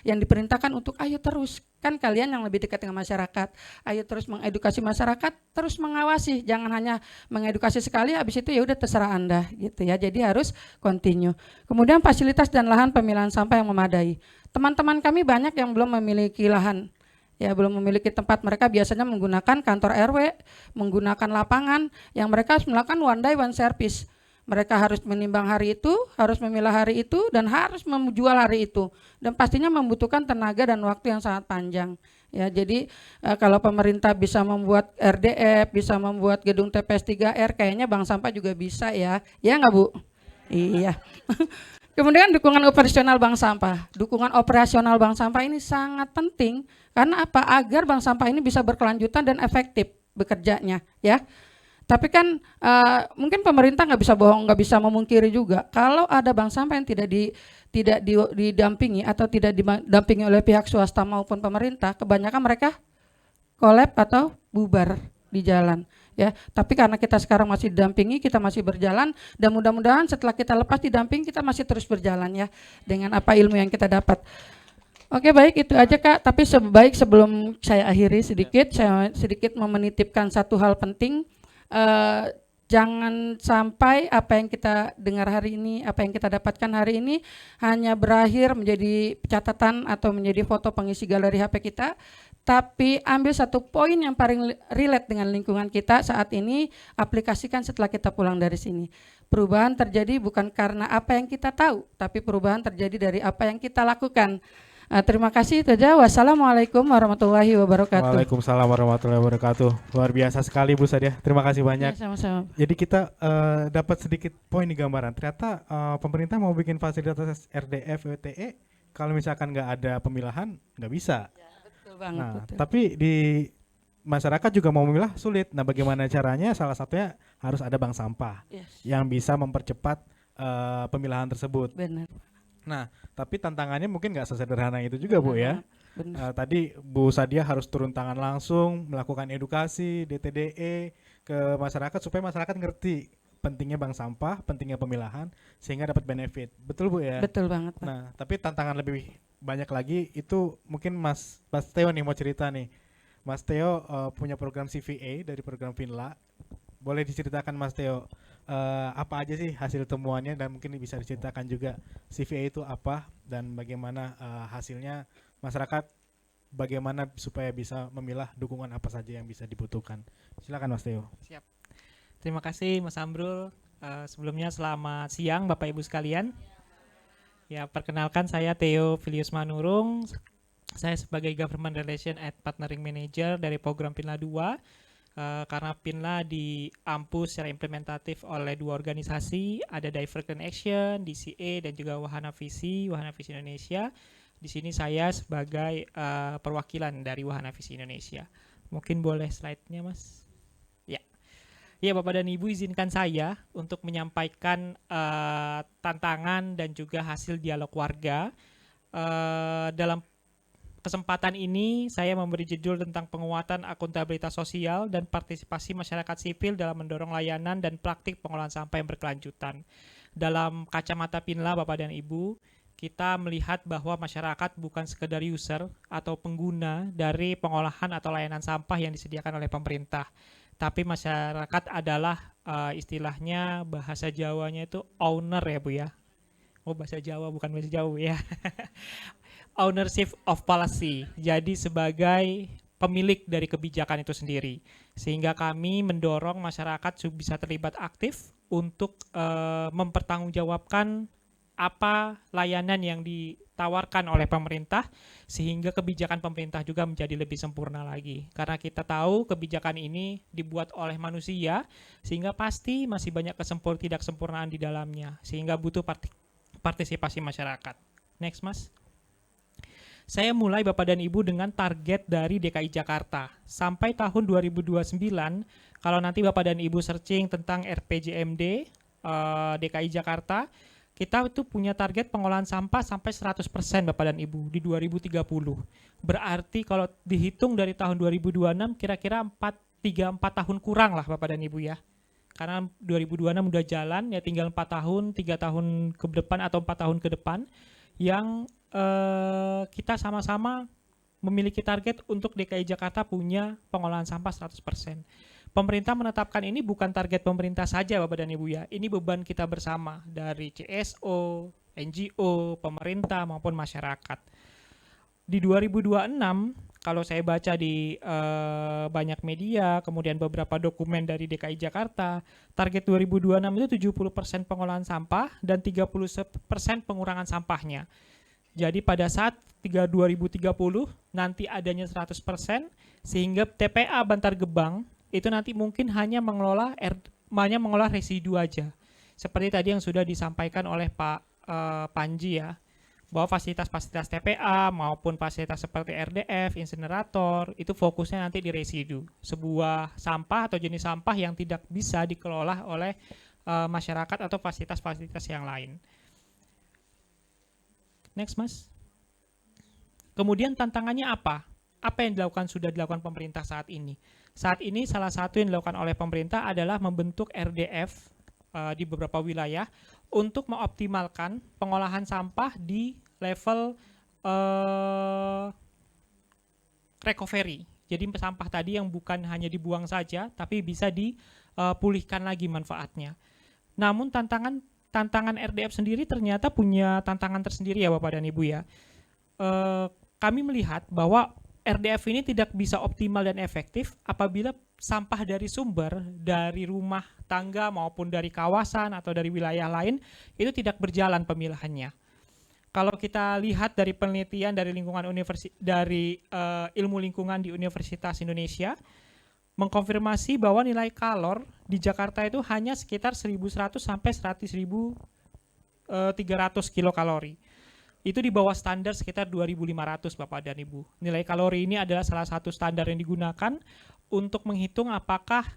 yang diperintahkan untuk ayo terus, kan kalian yang lebih dekat dengan masyarakat. Ayo terus mengedukasi masyarakat, terus mengawasi, jangan hanya mengedukasi sekali habis itu ya udah terserah Anda gitu ya. Jadi harus continue. Kemudian fasilitas dan lahan pemilahan sampah yang memadai. Teman-teman kami banyak yang belum memiliki lahan. Ya belum memiliki tempat, mereka biasanya menggunakan kantor RW, menggunakan lapangan yang mereka harus melakukan one day one service. Mereka harus menimbang hari itu, harus memilah hari itu, dan harus menjual hari itu. Dan pastinya membutuhkan tenaga dan waktu yang sangat panjang. Ya, jadi kalau pemerintah bisa membuat RDF, bisa membuat gedung TPS 3R, kayaknya bank sampah juga bisa ya. Ya nggak Bu? Iya. Kemudian dukungan operasional bank sampah. Dukungan operasional bank sampah ini sangat penting. Karena apa? Agar bank sampah ini bisa berkelanjutan dan efektif bekerjanya, ya. Tapi kan mungkin pemerintah nggak bisa bohong, nggak bisa memungkiri juga. Kalau ada bank sampah yang tidak didampingi atau tidak didampingi oleh pihak swasta maupun pemerintah, kebanyakan mereka kolab atau bubar di jalan. Ya, tapi karena kita sekarang masih didampingi, kita masih berjalan, dan mudah-mudahan setelah kita lepas didamping kita masih terus berjalan ya dengan apa ilmu yang kita dapat. Oke, baik, itu aja Kak. Tapi sebelum saya akhiri saya sedikit menitipkan satu hal penting. Jangan sampai apa yang kita dengar hari ini, apa yang kita dapatkan hari ini hanya berakhir menjadi catatan atau menjadi foto pengisi galeri HP kita, tapi ambil satu poin yang paling relate dengan lingkungan kita saat ini, aplikasikan setelah kita pulang dari sini. Perubahan terjadi bukan karena apa yang kita tahu, tapi perubahan terjadi dari apa yang kita lakukan. Terima kasih itu aja. Wassalamualaikum warahmatullahi wabarakatuh. Waalaikumsalam warahmatullahi wabarakatuh. Luar biasa sekali Bu Sadia. Terima kasih Ya, banyak. sama-sama. Jadi kita dapat sedikit poin di gambaran. Ternyata pemerintah mau bikin fasilitas RDF, WTE, kalau misalkan nggak ada pemilahan nggak bisa. Betul banget. Nah, betul. tapi di masyarakat juga mau memilah sulit. Nah, bagaimana caranya? Salah satunya harus ada bank sampah Yes, yang bisa mempercepat pemilahan tersebut. benar. Nah, tapi tantangannya mungkin nggak sesederhana itu juga Bu ya. Benar. Tadi Bu Sadia harus turun tangan langsung, melakukan edukasi DTDE ke masyarakat supaya masyarakat ngerti pentingnya bank sampah, pentingnya pemilahan, sehingga dapat benefit. Betul Bu ya? Betul banget, Pak. Nah, tapi tantangan lebih banyak lagi itu mungkin Mas Theo nih mau cerita nih. Mas Theo punya program CVA dari program Finla. Boleh diceritakan Mas Theo apa aja sih hasil temuannya, dan mungkin bisa diceritakan juga CVA itu apa dan bagaimana hasilnya masyarakat, bagaimana supaya bisa memilah dukungan apa saja yang bisa dibutuhkan. Silakan Mas Theo. Siap. Terima kasih Mas Amrul. Sebelumnya selamat siang Bapak Ibu sekalian. Ya, perkenalkan saya Theo Filius Manurung. Saya sebagai Government Relation and Partnering Manager dari program Pinla 2. Karena Pinla diampu secara implementatif oleh dua organisasi, ada Diverse Clean Action, DCA, dan juga Wahana Visi Indonesia. Di sini saya sebagai perwakilan dari Wahana Visi Indonesia. Mungkin boleh slide-nya, Mas? Ya. Ya, Bapak dan Ibu, izinkan saya untuk menyampaikan tantangan dan juga hasil dialog warga. Dalam kesempatan ini saya memberi judul tentang penguatan akuntabilitas sosial dan partisipasi masyarakat sipil dalam mendorong layanan dan praktik pengolahan sampah yang berkelanjutan. Dalam kacamata Pinla, Bapak dan Ibu, kita melihat bahwa masyarakat bukan sekedar user atau pengguna dari pengolahan atau layanan sampah yang disediakan oleh pemerintah, tapi masyarakat adalah istilahnya bahasa Jawanya itu owner ya Bu ya. Oh, bahasa Jawa bukan bahasa Jawa ya. Ownership of policy, jadi sebagai pemilik dari kebijakan itu sendiri. Sehingga kami mendorong masyarakat bisa terlibat aktif untuk mempertanggungjawabkan apa layanan yang ditawarkan oleh pemerintah, sehingga kebijakan pemerintah juga menjadi lebih sempurna lagi. Karena kita tahu kebijakan ini dibuat oleh manusia, sehingga pasti masih banyak ketidaksempurnaan di dalamnya, sehingga butuh partisipasi masyarakat. Next, Mas. Saya mulai Bapak dan Ibu dengan target dari DKI Jakarta. Sampai tahun 2029, kalau nanti Bapak dan Ibu searching tentang RPJMD DKI Jakarta, kita itu punya target pengolahan sampah sampai 100% Bapak dan Ibu di 2030. Berarti kalau dihitung dari tahun 2026, kira-kira 3-4 tahun kurang lah Bapak dan Ibu ya. Karena 2026 udah jalan, ya tinggal 4 tahun, 3 tahun ke depan atau 4 tahun ke depan, yang kita sama-sama memiliki target untuk DKI Jakarta punya pengolahan sampah 100%. Pemerintah menetapkan ini bukan target pemerintah saja Bapak dan Ibu ya, ini beban kita bersama dari CSO, NGO, pemerintah maupun masyarakat. Di 2026, kalau saya baca di banyak media, kemudian beberapa dokumen dari DKI Jakarta, target 2026 itu 70% pengolahan sampah dan 30% pengurangan sampahnya. Jadi pada saat 2030 nanti adanya 100%, sehingga TPA Bantar Gebang itu nanti mungkin hanya mengelola residu aja. Seperti tadi yang sudah disampaikan oleh Pak Panji ya, bahwa fasilitas-fasilitas TPA maupun fasilitas seperti RDF, insinerator, itu fokusnya nanti di residu. Sebuah sampah atau jenis sampah yang tidak bisa dikelola oleh masyarakat atau fasilitas-fasilitas yang lain. Next, Mas. Kemudian tantangannya apa? Apa yang sudah dilakukan pemerintah saat ini? Saat ini salah satu yang dilakukan oleh pemerintah adalah membentuk RDF di beberapa wilayah untuk mengoptimalkan pengolahan sampah di level recovery. Jadi sampah tadi yang bukan hanya dibuang saja, tapi bisa dipulihkan lagi manfaatnya. Namun tantangan RDF sendiri ternyata punya tantangan tersendiri ya Bapak dan Ibu ya. Kami melihat bahwa RDF ini tidak bisa optimal dan efektif apabila sampah dari sumber, dari rumah tangga maupun dari kawasan atau dari wilayah lain itu tidak berjalan pemilahannya. Kalau kita lihat dari penelitian dari ilmu lingkungan di Universitas Indonesia, mengkonfirmasi bahwa nilai kalor di Jakarta itu hanya sekitar 1.100 sampai 1.300 kilokalori. Itu di bawah standar sekitar 2.500 Bapak dan Ibu. Nilai kalori ini adalah salah satu standar yang digunakan untuk menghitung apakah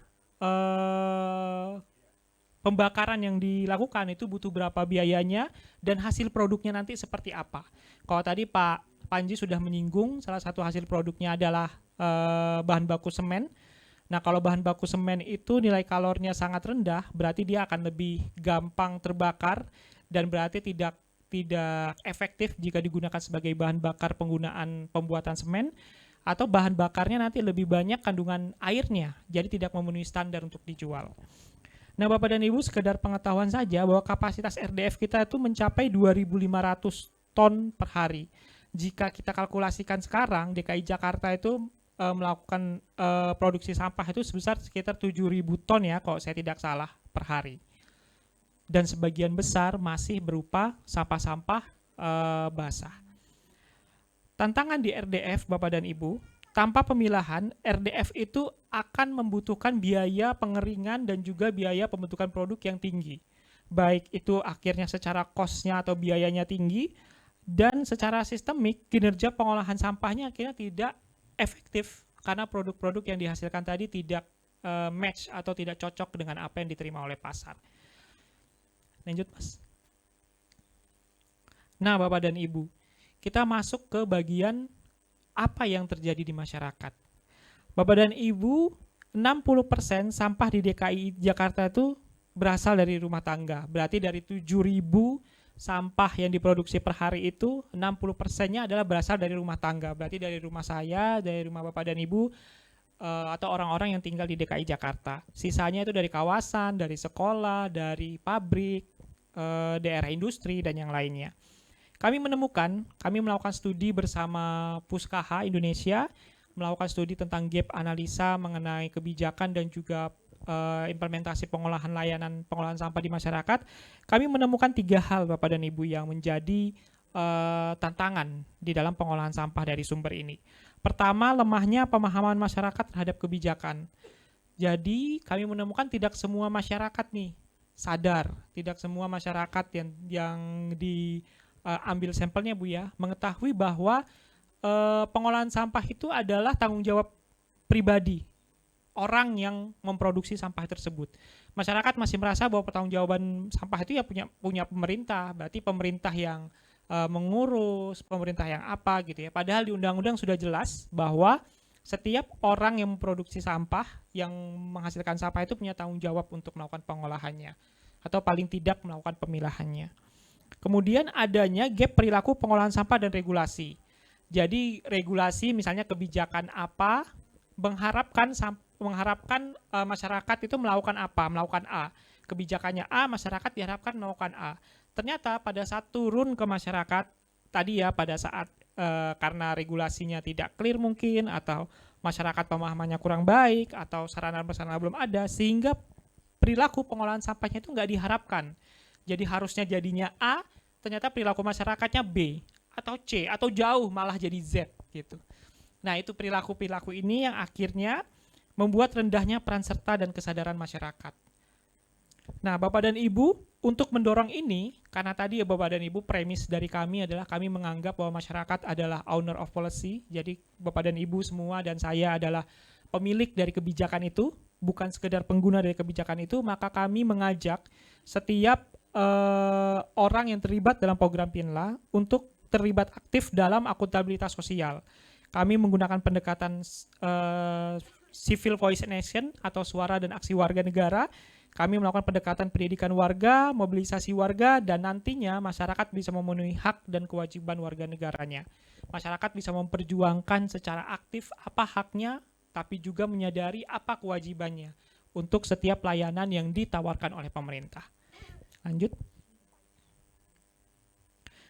pembakaran yang dilakukan itu butuh berapa biayanya dan hasil produknya nanti seperti apa. Kalau tadi Pak Panji sudah menyinggung salah satu hasil produknya adalah bahan baku semen. Nah, kalau bahan baku semen itu nilai kalornya sangat rendah, berarti dia akan lebih gampang terbakar dan berarti tidak efektif jika digunakan sebagai bahan bakar penggunaan pembuatan semen, atau bahan bakarnya nanti lebih banyak kandungan airnya, jadi tidak memenuhi standar untuk dijual. Nah, Bapak dan Ibu, sekedar pengetahuan saja bahwa kapasitas RDF kita itu mencapai 2.500 ton per hari. Jika kita kalkulasikan sekarang, DKI Jakarta itu melakukan produksi sampah itu sebesar sekitar 7.000 ton ya, kalau saya tidak salah, per hari. Dan sebagian besar masih berupa sampah-sampah basah. Tantangan di RDF, Bapak dan Ibu, tanpa pemilahan, RDF itu akan membutuhkan biaya pengeringan dan juga biaya pembentukan produk yang tinggi. Baik itu akhirnya secara cost-nya atau biayanya tinggi, dan secara sistemik kinerja pengolahan sampahnya akhirnya tidak efektif karena produk-produk yang dihasilkan tadi tidak match atau tidak cocok dengan apa yang diterima oleh pasar. Lanjut, Mas. Nah, Bapak dan Ibu, kita masuk ke bagian apa yang terjadi di masyarakat. Bapak dan Ibu, 60% sampah di DKI Jakarta itu berasal dari rumah tangga. Berarti dari 7.000 sampah yang diproduksi per hari itu 60%-nya adalah berasal dari rumah tangga. Berarti dari rumah saya, dari rumah Bapak dan Ibu, atau orang-orang yang tinggal di DKI Jakarta. Sisanya itu dari kawasan, dari sekolah, dari pabrik, daerah industri, dan yang lainnya. Kami melakukan studi bersama Puskaha Indonesia, melakukan studi tentang gap analisa mengenai kebijakan dan juga implementasi pengolahan sampah di masyarakat. Kami menemukan 3 hal Bapak dan Ibu yang menjadi tantangan di dalam pengolahan sampah dari sumber ini. Pertama, lemahnya pemahaman masyarakat terhadap kebijakan. Jadi kami menemukan tidak semua masyarakat nih sadar, tidak semua masyarakat yang diambil sampelnya Bu ya, mengetahui bahwa pengolahan sampah itu adalah tanggung jawab pribadi orang yang memproduksi sampah tersebut. Masyarakat masih merasa bahwa pertanggungjawaban sampah itu ya punya pemerintah, berarti pemerintah yang mengurus, pemerintah yang apa gitu ya. Padahal di undang-undang sudah jelas bahwa setiap orang yang memproduksi sampah, yang menghasilkan sampah itu punya tanggung jawab untuk melakukan pengolahannya atau paling tidak melakukan pemilahannya. Kemudian adanya gap perilaku pengolahan sampah dan regulasi. Jadi regulasi misalnya kebijakan apa mengharapkan masyarakat itu melakukan apa, melakukan A. Kebijakannya A, masyarakat diharapkan melakukan A. Ternyata pada saat turun ke masyarakat tadi ya, pada saat karena regulasinya tidak clear mungkin, atau masyarakat pemahamannya kurang baik, atau sarana-prasarana belum ada, sehingga perilaku pengolahan sampahnya itu nggak diharapkan. Jadi harusnya jadinya A, ternyata perilaku masyarakatnya B, atau C, atau jauh malah jadi Z gitu. Nah, itu perilaku-perilaku ini yang akhirnya membuat rendahnya peran serta dan kesadaran masyarakat. Nah, Bapak dan Ibu, untuk mendorong ini, karena tadi ya Bapak dan Ibu, premis dari kami adalah kami menganggap bahwa masyarakat adalah owner of policy, jadi Bapak dan Ibu semua dan saya adalah pemilik dari kebijakan itu, bukan sekedar pengguna dari kebijakan itu, maka kami mengajak setiap orang yang terlibat dalam program PINLA untuk terlibat aktif dalam akuntabilitas sosial. Kami menggunakan pendekatan civil voice and action atau suara dan aksi warga negara. Kami melakukan pendekatan pendidikan warga, mobilisasi warga, dan nantinya masyarakat bisa memenuhi hak dan kewajiban warga negaranya. Masyarakat bisa memperjuangkan secara aktif apa haknya, tapi juga menyadari apa kewajibannya untuk setiap layanan yang ditawarkan oleh pemerintah. Lanjut.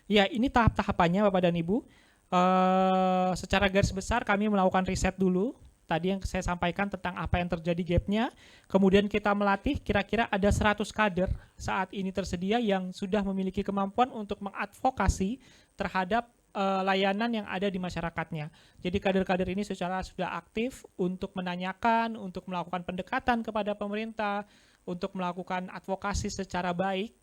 Ya, ini tahap-tahapannya Bapak dan Ibu. Secara garis besar kami melakukan riset dulu tadi yang saya sampaikan tentang apa yang terjadi gapnya. Kemudian kita melatih kira-kira ada 100 kader saat ini tersedia yang sudah memiliki kemampuan untuk mengadvokasi terhadap layanan yang ada di masyarakatnya. Jadi kader-kader ini secara sudah aktif untuk menanyakan, untuk melakukan pendekatan kepada pemerintah, untuk melakukan advokasi secara baik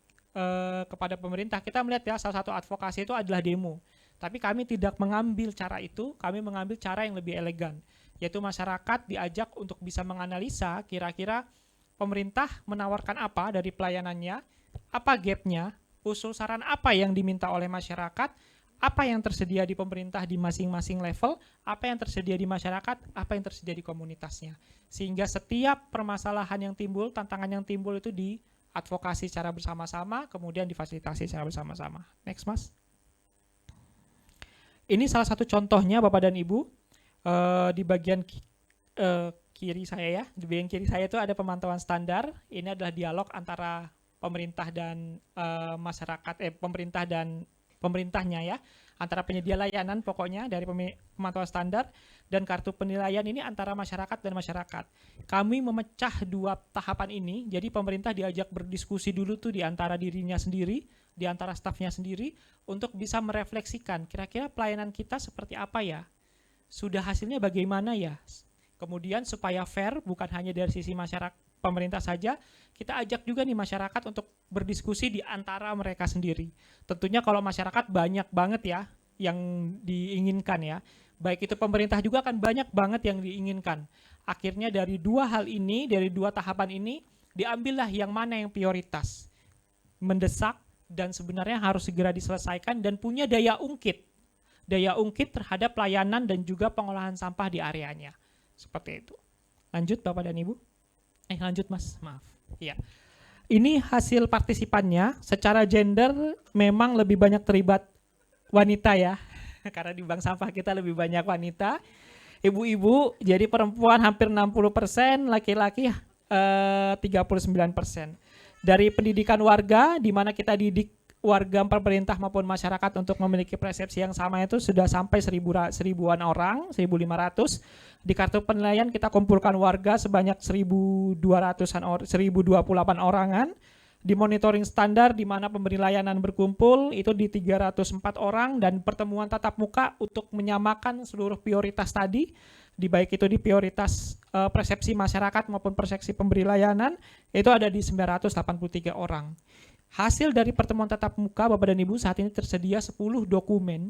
kepada pemerintah. Kita melihat ya, salah satu advokasi itu adalah demo. Tapi kami tidak mengambil cara itu, kami mengambil cara yang lebih elegan, yaitu masyarakat diajak untuk bisa menganalisa kira-kira pemerintah menawarkan apa dari pelayanannya, apa gapnya, usul saran apa yang diminta oleh masyarakat, apa yang tersedia di pemerintah di masing-masing level, apa yang tersedia di masyarakat, apa yang tersedia di komunitasnya. Sehingga setiap permasalahan yang timbul, tantangan yang timbul itu diadvokasi secara bersama-sama, kemudian difasilitasi secara bersama-sama. Next, Mas. Ini salah satu contohnya Bapak dan Ibu, di bagian kiri saya ya, di bagian kiri saya itu ada pemantauan standar. Ini adalah dialog antara pemerintah dan masyarakat, pemerintah dan pemerintahnya ya, antara penyedia layanan pokoknya dari pemantauan standar, dan kartu penilaian ini antara masyarakat dan masyarakat. Kami memecah dua tahapan ini, jadi pemerintah diajak berdiskusi dulu tuh di antara dirinya sendiri, di antara stafnya sendiri, untuk bisa merefleksikan kira-kira pelayanan kita seperti apa ya, sudah hasilnya bagaimana ya. Kemudian supaya fair, bukan hanya dari sisi masyarakat pemerintah saja, kita ajak juga nih masyarakat untuk berdiskusi di antara mereka sendiri. Tentunya kalau masyarakat banyak banget ya yang diinginkan ya, baik itu pemerintah juga akan banyak banget yang diinginkan. Akhirnya dari dua hal ini, dari dua tahapan ini, diambillah yang mana yang prioritas, mendesak, dan sebenarnya harus segera diselesaikan dan punya daya ungkit terhadap pelayanan dan juga pengolahan sampah di areanya. Seperti itu. Lanjut Bapak dan Ibu. Lanjut Mas, maaf. Ya. Ini hasil partisipannya, secara gender memang lebih banyak terlibat wanita ya, karena di bank sampah kita lebih banyak wanita. Ibu-ibu, jadi perempuan hampir 60%, laki-laki 39%. Dari pendidikan warga, di mana kita didik warga pemerintah maupun masyarakat untuk memiliki persepsi yang sama, itu sudah sampai seribuan orang, 1.500. Di kartu penilaian kita kumpulkan warga sebanyak 1.228 orangan. Di monitoring standar di mana pemberi layanan berkumpul itu di 304 orang, dan pertemuan tatap muka untuk menyamakan seluruh prioritas tadi, baik itu di prioritas persepsi masyarakat maupun persepsi pemberi layanan, itu ada di 983 orang. Hasil dari pertemuan tatap muka Bapak dan Ibu, saat ini tersedia 10 dokumen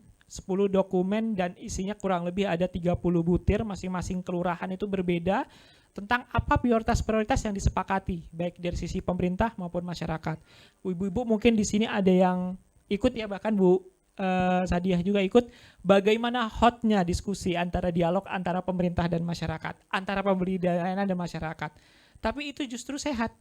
dan isinya kurang lebih ada 30 butir, masing-masing kelurahan itu berbeda tentang apa prioritas-prioritas yang disepakati baik dari sisi pemerintah maupun masyarakat. Ibu-ibu mungkin di sini ada yang ikut ya, bahkan Bu Sadiah juga ikut, bagaimana hotnya diskusi antara dialog antara pemerintah dan masyarakat, antara pemberi layanan dan masyarakat. Tapi itu justru sehat.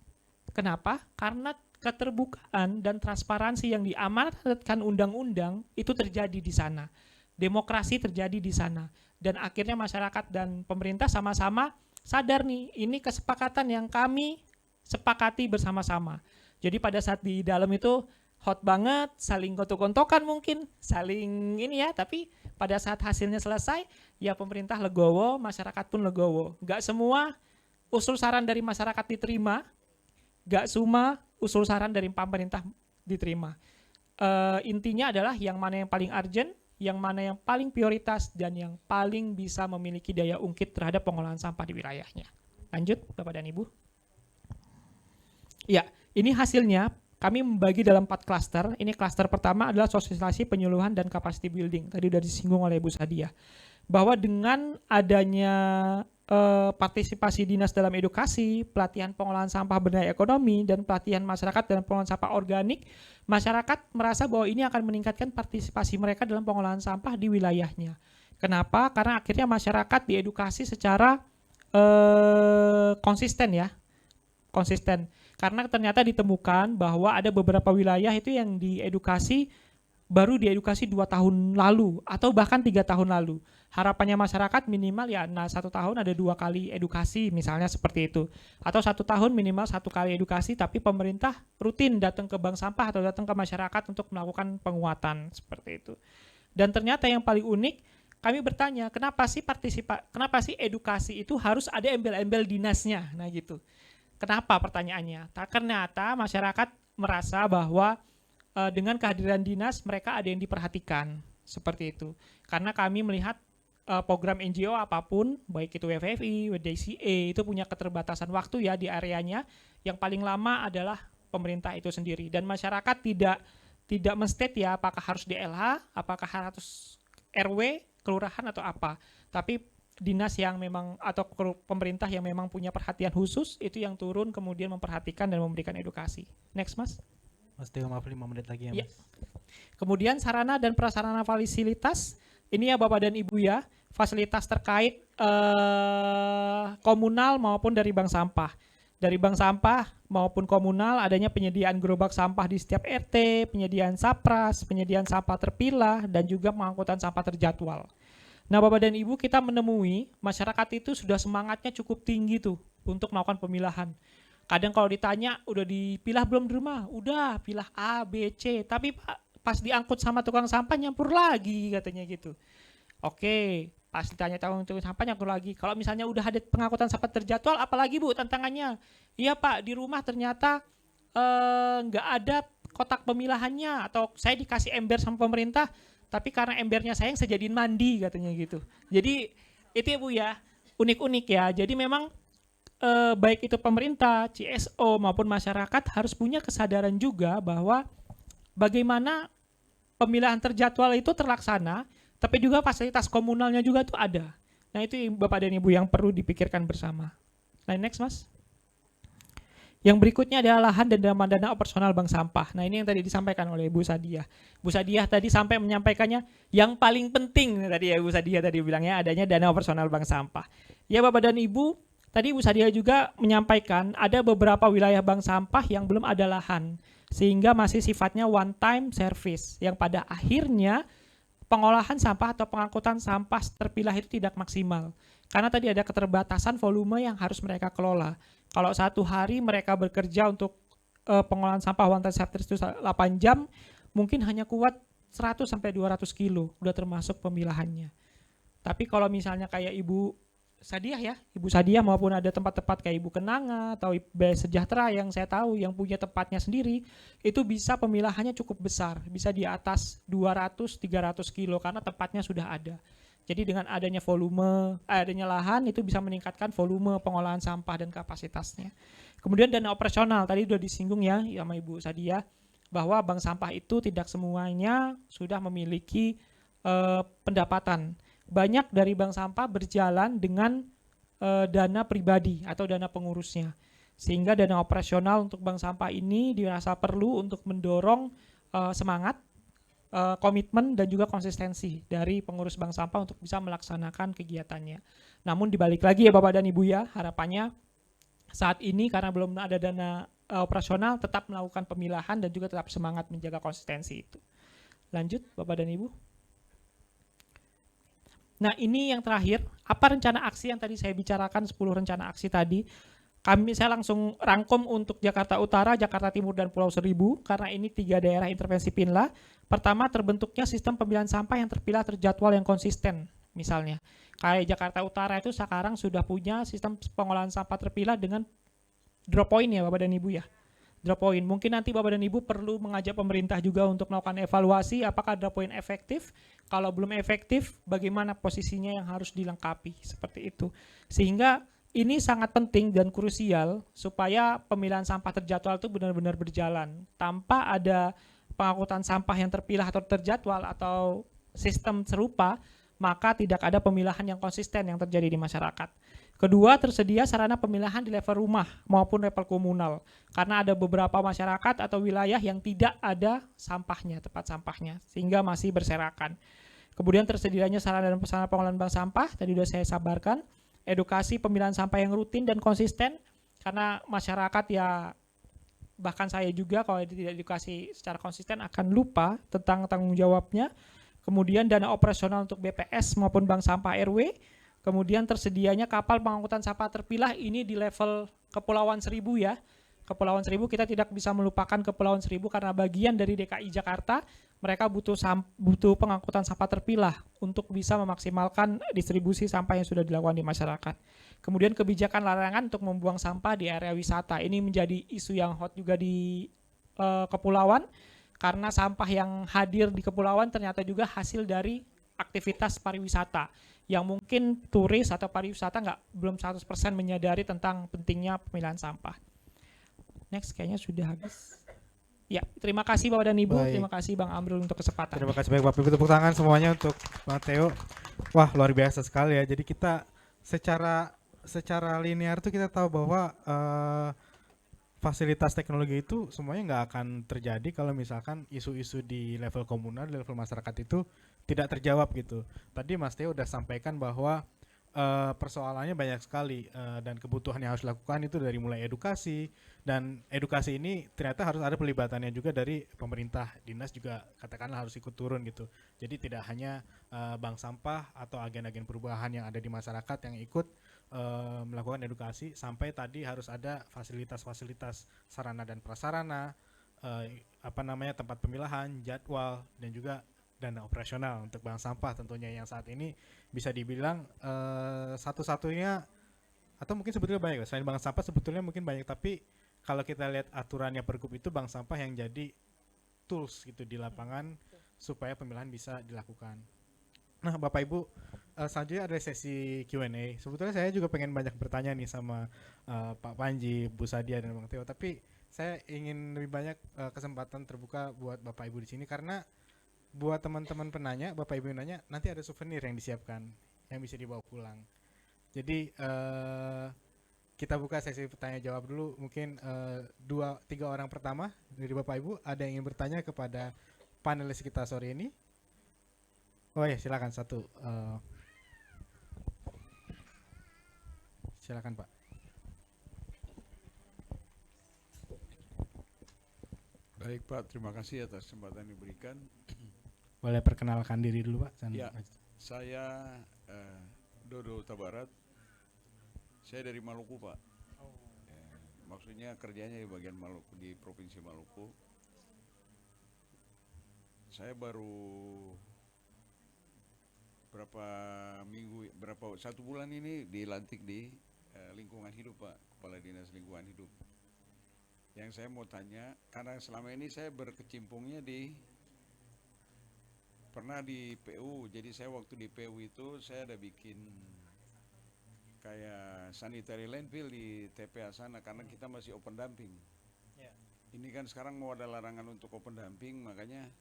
Kenapa? Karena keterbukaan dan transparansi yang diamanatkan undang-undang itu terjadi di sana. Demokrasi terjadi di sana. Dan akhirnya masyarakat dan pemerintah sama-sama sadar nih, ini kesepakatan yang kami sepakati bersama-sama. Jadi pada saat di dalam itu hot banget, saling gontok-gontokan mungkin, saling ini ya, tapi pada saat hasilnya selesai, ya pemerintah legowo, masyarakat pun legowo. Nggak semua usul saran dari masyarakat diterima, nggak semua usul saran dari pemerintah diterima. Intinya adalah yang mana yang paling urgent, yang mana yang paling prioritas, dan yang paling bisa memiliki daya ungkit terhadap pengolahan sampah di wilayahnya. Lanjut Bapak dan Ibu. Ya, ini hasilnya. Kami membagi dalam 4 klaster. Ini klaster pertama adalah sosialisasi, penyuluhan, dan capacity building. Tadi sudah disinggung oleh Bu Sadiah. Bahwa dengan adanya partisipasi dinas dalam edukasi, pelatihan pengolahan sampah berdaya ekonomi, dan pelatihan masyarakat dalam pengolahan sampah organik, masyarakat merasa bahwa ini akan meningkatkan partisipasi mereka dalam pengolahan sampah di wilayahnya. Kenapa? Karena akhirnya masyarakat diedukasi secara konsisten ya. Konsisten. Karena ternyata ditemukan bahwa ada beberapa wilayah itu yang baru diedukasi 2 tahun lalu atau bahkan 3 tahun lalu. Harapannya masyarakat minimal ya 1 tahun ada 2 kali edukasi misalnya seperti itu. Atau 1 tahun minimal 1 kali edukasi, tapi pemerintah rutin datang ke bank sampah atau datang ke masyarakat untuk melakukan penguatan seperti itu. Dan ternyata yang paling unik, kami bertanya, kenapa sih edukasi itu harus ada embel-embel dinasnya? Nah gitu. Kenapa pertanyaannya? Ternyata masyarakat merasa bahwa dengan kehadiran dinas mereka ada yang diperhatikan seperti itu. Karena kami melihat program NGO apapun, baik itu WFFI, WDCA, itu punya keterbatasan waktu ya di areanya. Yang paling lama adalah pemerintah itu sendiri. Dan masyarakat tidak menstate ya apakah harus di LH, apakah harus RW, kelurahan atau apa. Tapi dinas yang memang atau pemerintah yang memang punya perhatian khusus itu yang turun kemudian memperhatikan dan memberikan edukasi. Next, Mas. Mas Teo, maaf 5 menit lagi ya, Ya. Mas. Kemudian sarana dan prasarana fasilitas, ini ya Bapak dan Ibu ya, fasilitas terkait komunal maupun dari bank sampah. Dari bank sampah maupun komunal adanya penyediaan gerobak sampah di setiap RT, penyediaan sapras, penyediaan sampah terpilah, dan juga pengangkutan sampah terjadwal. Nah Bapak dan Ibu, kita menemui masyarakat itu sudah semangatnya cukup tinggi tuh untuk melakukan pemilahan. Kadang kalau ditanya, udah dipilah belum di rumah? Udah, pilah A, B, C. Tapi Pak, pas diangkut sama tukang sampah nyampur lagi katanya gitu. Oke, pas ditanya tukang sampah nyampur lagi. Kalau misalnya udah ada pengangkutan sampah terjadwal, apalagi Bu tantangannya? Iya Pak, di rumah ternyata nggak ada kotak pemilahannya. Atau saya dikasih ember sama pemerintah, tapi karena embernya saya yang sejadiin mandi katanya gitu. Jadi itu ya Bu ya, unik-unik ya. Jadi memang baik itu pemerintah, CSO maupun masyarakat harus punya kesadaran juga bahwa bagaimana pemilahan terjadwal itu terlaksana, tapi juga fasilitas komunalnya juga tuh ada. Nah itu Bapak dan Ibu yang perlu dipikirkan bersama. Nah next Mas. Yang berikutnya adalah lahan dan dana operasional bank sampah. Nah ini yang tadi disampaikan oleh Bu Sadiah. Bu Sadiah tadi sampai menyampaikannya yang paling penting tadi ya Bu Sadiah tadi bilangnya adanya dana operasional bank sampah. Ya Bapak dan Ibu, tadi Bu Sadiah juga menyampaikan ada beberapa wilayah bank sampah yang belum ada lahan. Sehingga masih sifatnya one time service. Yang pada akhirnya pengolahan sampah atau pengangkutan sampah terpilah itu tidak maksimal. Karena tadi ada keterbatasan volume yang harus mereka kelola. Kalau satu hari mereka bekerja untuk pengolahan sampah one time service itu 8 jam, mungkin hanya kuat 100 sampai 200 kilo, udah termasuk pemilahannya. Tapi kalau misalnya kayak Ibu Sadiah ya, Ibu Sadiah maupun ada tempat-tempat kayak Ibu Kenanga atau BI Sejahtera yang saya tahu yang punya tempatnya sendiri, itu bisa pemilahannya cukup besar, bisa di atas 200-300 kilo karena tempatnya sudah ada. Jadi dengan adanya adanya lahan itu bisa meningkatkan volume pengolahan sampah dan kapasitasnya. Kemudian dana operasional, tadi sudah disinggung ya sama Ibu Sadiah, bahwa bank sampah itu tidak semuanya sudah memiliki pendapatan. Banyak dari bank sampah berjalan dengan dana pribadi atau dana pengurusnya. Sehingga dana operasional untuk bank sampah ini dirasa perlu untuk mendorong semangat, komitmen dan juga konsistensi dari pengurus bank sampah untuk bisa melaksanakan kegiatannya. Namun dibalik lagi ya Bapak dan Ibu ya, harapannya saat ini karena belum ada dana operasional tetap melakukan pemilahan dan juga tetap semangat menjaga konsistensi itu. Lanjut Bapak dan Ibu. Nah ini yang terakhir, apa rencana aksi yang tadi saya bicarakan 10 rencana aksi tadi. Saya langsung rangkum untuk Jakarta Utara, Jakarta Timur, dan Pulau Seribu karena ini 3 daerah intervensi PINLA. Pertama, terbentuknya sistem pemilihan sampah yang terpilah terjadwal yang konsisten. Misalnya, kayak Jakarta Utara itu sekarang sudah punya sistem pengolahan sampah terpilah dengan drop point ya Bapak dan Ibu ya. Drop point. Mungkin nanti Bapak dan Ibu perlu mengajak pemerintah juga untuk melakukan evaluasi apakah drop point efektif. Kalau belum efektif, bagaimana posisinya yang harus dilengkapi. Seperti itu. Sehingga ini sangat penting dan krusial supaya pemilihan sampah terjadwal itu benar-benar berjalan. Tanpa ada pengangkutan sampah yang terpilah atau terjadwal atau sistem serupa, maka tidak ada pemilahan yang konsisten yang terjadi di masyarakat. Kedua, tersedia sarana pemilahan di level rumah maupun level komunal. Karena ada beberapa masyarakat atau wilayah yang tidak ada sampahnya, tempat sampahnya, sehingga masih berserakan. Kemudian tersedianya sarana dan prasarana pengolahan bank sampah, tadi sudah saya sabarkan. Edukasi pemilihan sampah yang rutin dan konsisten, karena masyarakat ya, bahkan saya juga kalau tidak edukasi secara konsisten akan lupa tentang tanggung jawabnya. Kemudian dana operasional untuk BPS maupun bank sampah RW. Kemudian tersedianya kapal pengangkutan sampah terpilah ini di level Kepulauan Seribu ya. Kepulauan Seribu kita tidak bisa melupakan Kepulauan Seribu karena bagian dari DKI Jakarta. mereka butuh pengangkutan sampah terpilah untuk bisa memaksimalkan distribusi sampah yang sudah dilakukan di masyarakat. Kemudian kebijakan larangan untuk membuang sampah di area wisata. Ini menjadi isu yang hot juga di kepulauan, karena sampah yang hadir di kepulauan ternyata juga hasil dari aktivitas pariwisata yang mungkin turis atau pariwisata belum 100% menyadari tentang pentingnya pemilahan sampah. Next, kayaknya sudah habis. Ya, terima kasih Bapak dan Ibu. Baik. Terima kasih Bang Amrul untuk kesempatan. Terima kasih banyak Bapak Ibu, tepuk tangan semuanya untuk Bang Theo. Wah, luar biasa sekali ya. Jadi kita secara linear tuh kita tahu bahwa fasilitas teknologi itu semuanya nggak akan terjadi kalau misalkan isu-isu di level komunal, di level masyarakat itu tidak terjawab gitu. Tadi Mas Theo udah sampaikan bahwa persoalannya banyak sekali dan kebutuhan yang harus dilakukan itu dari mulai edukasi, dan edukasi ini ternyata harus ada pelibatannya juga dari pemerintah, dinas juga katakanlah harus ikut turun gitu. Jadi tidak hanya bank sampah atau agen-agen perubahan yang ada di masyarakat yang ikut melakukan edukasi, sampai tadi harus ada fasilitas-fasilitas sarana dan prasarana, tempat pemilahan, jadwal, dan juga dana operasional untuk bank sampah tentunya yang saat ini bisa dibilang satu-satunya, atau mungkin sebetulnya banyak selain bank sampah sebetulnya mungkin banyak, tapi kalau kita lihat aturannya Pergub itu bank sampah yang jadi tools gitu di lapangan supaya pemilahan bisa dilakukan. Nah Bapak Ibu, selanjutnya ada sesi Q&A. Sebetulnya saya juga pengen banyak bertanya nih sama Pak Panji, Bu Sadia, dan Bang Theo, tapi saya ingin lebih banyak kesempatan terbuka buat Bapak Ibu di sini, karena buat teman-teman penanya, Bapak Ibu yang nanya, nanti ada souvenir yang disiapkan yang bisa dibawa pulang. Jadi kita buka sesi tanya jawab dulu. Mungkin 2-3 orang pertama dari Bapak Ibu ada yang ingin bertanya kepada panelis kita sore ini. Oh ya, silakan satu. Silakan Pak. Baik Pak, terima kasih atas kesempatan yang diberikan. Boleh perkenalkan diri dulu Pak. Ya, saya Dodo Tabarat. Saya dari Maluku Pak. Maksudnya kerjanya di bagian Maluku, di Provinsi Maluku. Saya baru satu bulan ini dilantik di lingkungan hidup Pak, Kepala Dinas Lingkungan Hidup. Yang saya mau tanya, karena selama ini saya berkecimpungnya pernah di PU, jadi saya waktu di PU itu saya ada bikin kayak sanitary landfill di TPA sana, karena kita masih open dumping. Ini kan sekarang mau ada larangan untuk open dumping, makanya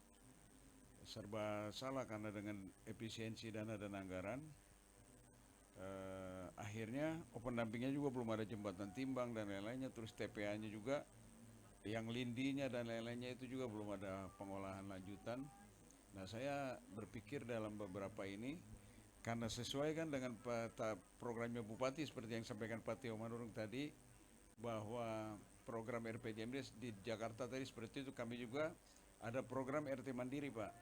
serba salah karena dengan efisiensi dana dan anggaran. Akhirnya open dumpingnya juga belum ada jembatan timbang dan lain-lainnya, terus TPA-nya juga yang lindinya dan lain-lainnya itu juga belum ada pengolahan lanjutan. Nah saya berpikir dalam beberapa ini, karena sesuai kan dengan programnya Bupati seperti yang sampaikan Pak Theo Manurung tadi, bahwa program RPJMD di Jakarta tadi seperti itu, kami juga ada program RT Mandiri Pak.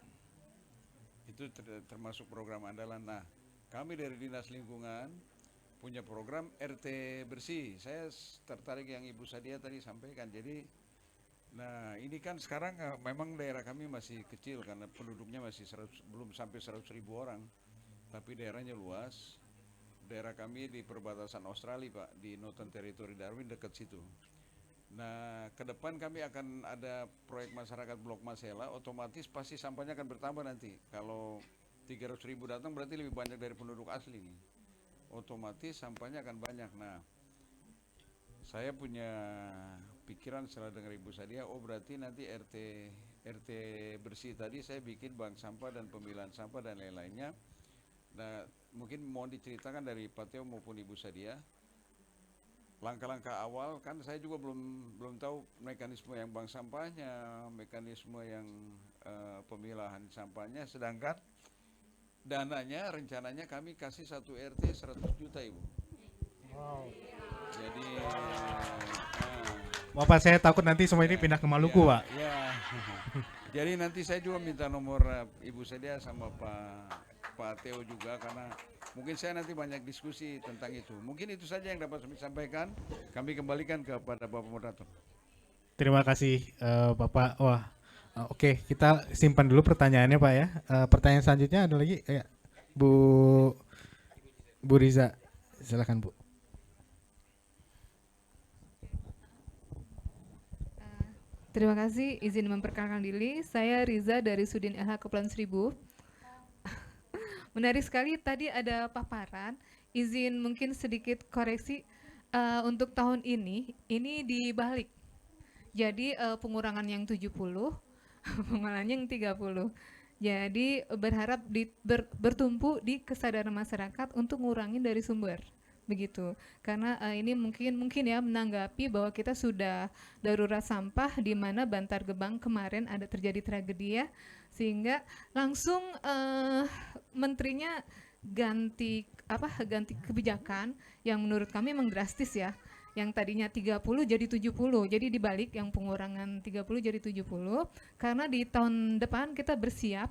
Itu termasuk program andalan. Nah kami dari Dinas Lingkungan punya program RT Bersih. Saya tertarik yang Ibu Sadia tadi sampaikan. Jadi nah ini kan sekarang memang daerah kami masih kecil karena penduduknya masih belum sampai 100.000 orang, tapi daerahnya luas. Daerah kami di perbatasan Australia Pak, di Northern Territory Darwin dekat situ. Nah ke depan kami akan ada proyek masyarakat Blok Masela, otomatis pasti sampahnya akan bertambah nanti. Kalau 300.000 datang berarti lebih banyak dari penduduk asli nih, otomatis sampahnya akan banyak. Nah saya punya pikiran setelah dengar Ibu Sadia, berarti nanti RT Bersih tadi saya bikin bank sampah dan pemilahan sampah dan lain-lainnya. Nah mungkin mohon diceritakan dari Pak Theo maupun Ibu Sadia langkah-langkah awal, kan saya juga belum tahu mekanisme yang bank sampahnya, mekanisme yang pemilahan sampahnya, sedangkan dananya rencananya kami kasih 1 RT 100 juta Ibu. Wow. Jadi Bapak, saya takut nanti semua ini pindah ke Maluku Pak. Ya. Jadi nanti saya juga minta nomor Ibu Sadia sama Pak Theo juga, karena mungkin saya nanti banyak diskusi tentang itu. Mungkin itu saja yang dapat saya sampaikan. Kami kembalikan kepada Bapak Moderator. Terima kasih Bapak. Wah, Oke, kita simpan dulu pertanyaannya Pak ya. Pertanyaan selanjutnya ada lagi, Bu Bu Riza, silakan Bu. Terima kasih, izin memperkenalkan diri. Saya Riza dari Sudin LH Kepulauan Seribu. Menarik sekali tadi ada paparan. Izin mungkin sedikit koreksi untuk tahun ini dibalik. Jadi pengurangan yang 70, pengurangan yang 30. Jadi berharap bertumpu di kesadaran masyarakat untuk ngurangin dari sumber. Begitu. Karena ini mungkin ya menanggapi bahwa kita sudah darurat sampah di mana Bantar Gebang kemarin ada terjadi tragedi ya, sehingga langsung menterinya ganti kebijakan yang menurut kami memang drastis ya. Yang tadinya 30 jadi 70. Jadi dibalik yang pengurangan 30 jadi 70 karena di tahun depan kita bersiap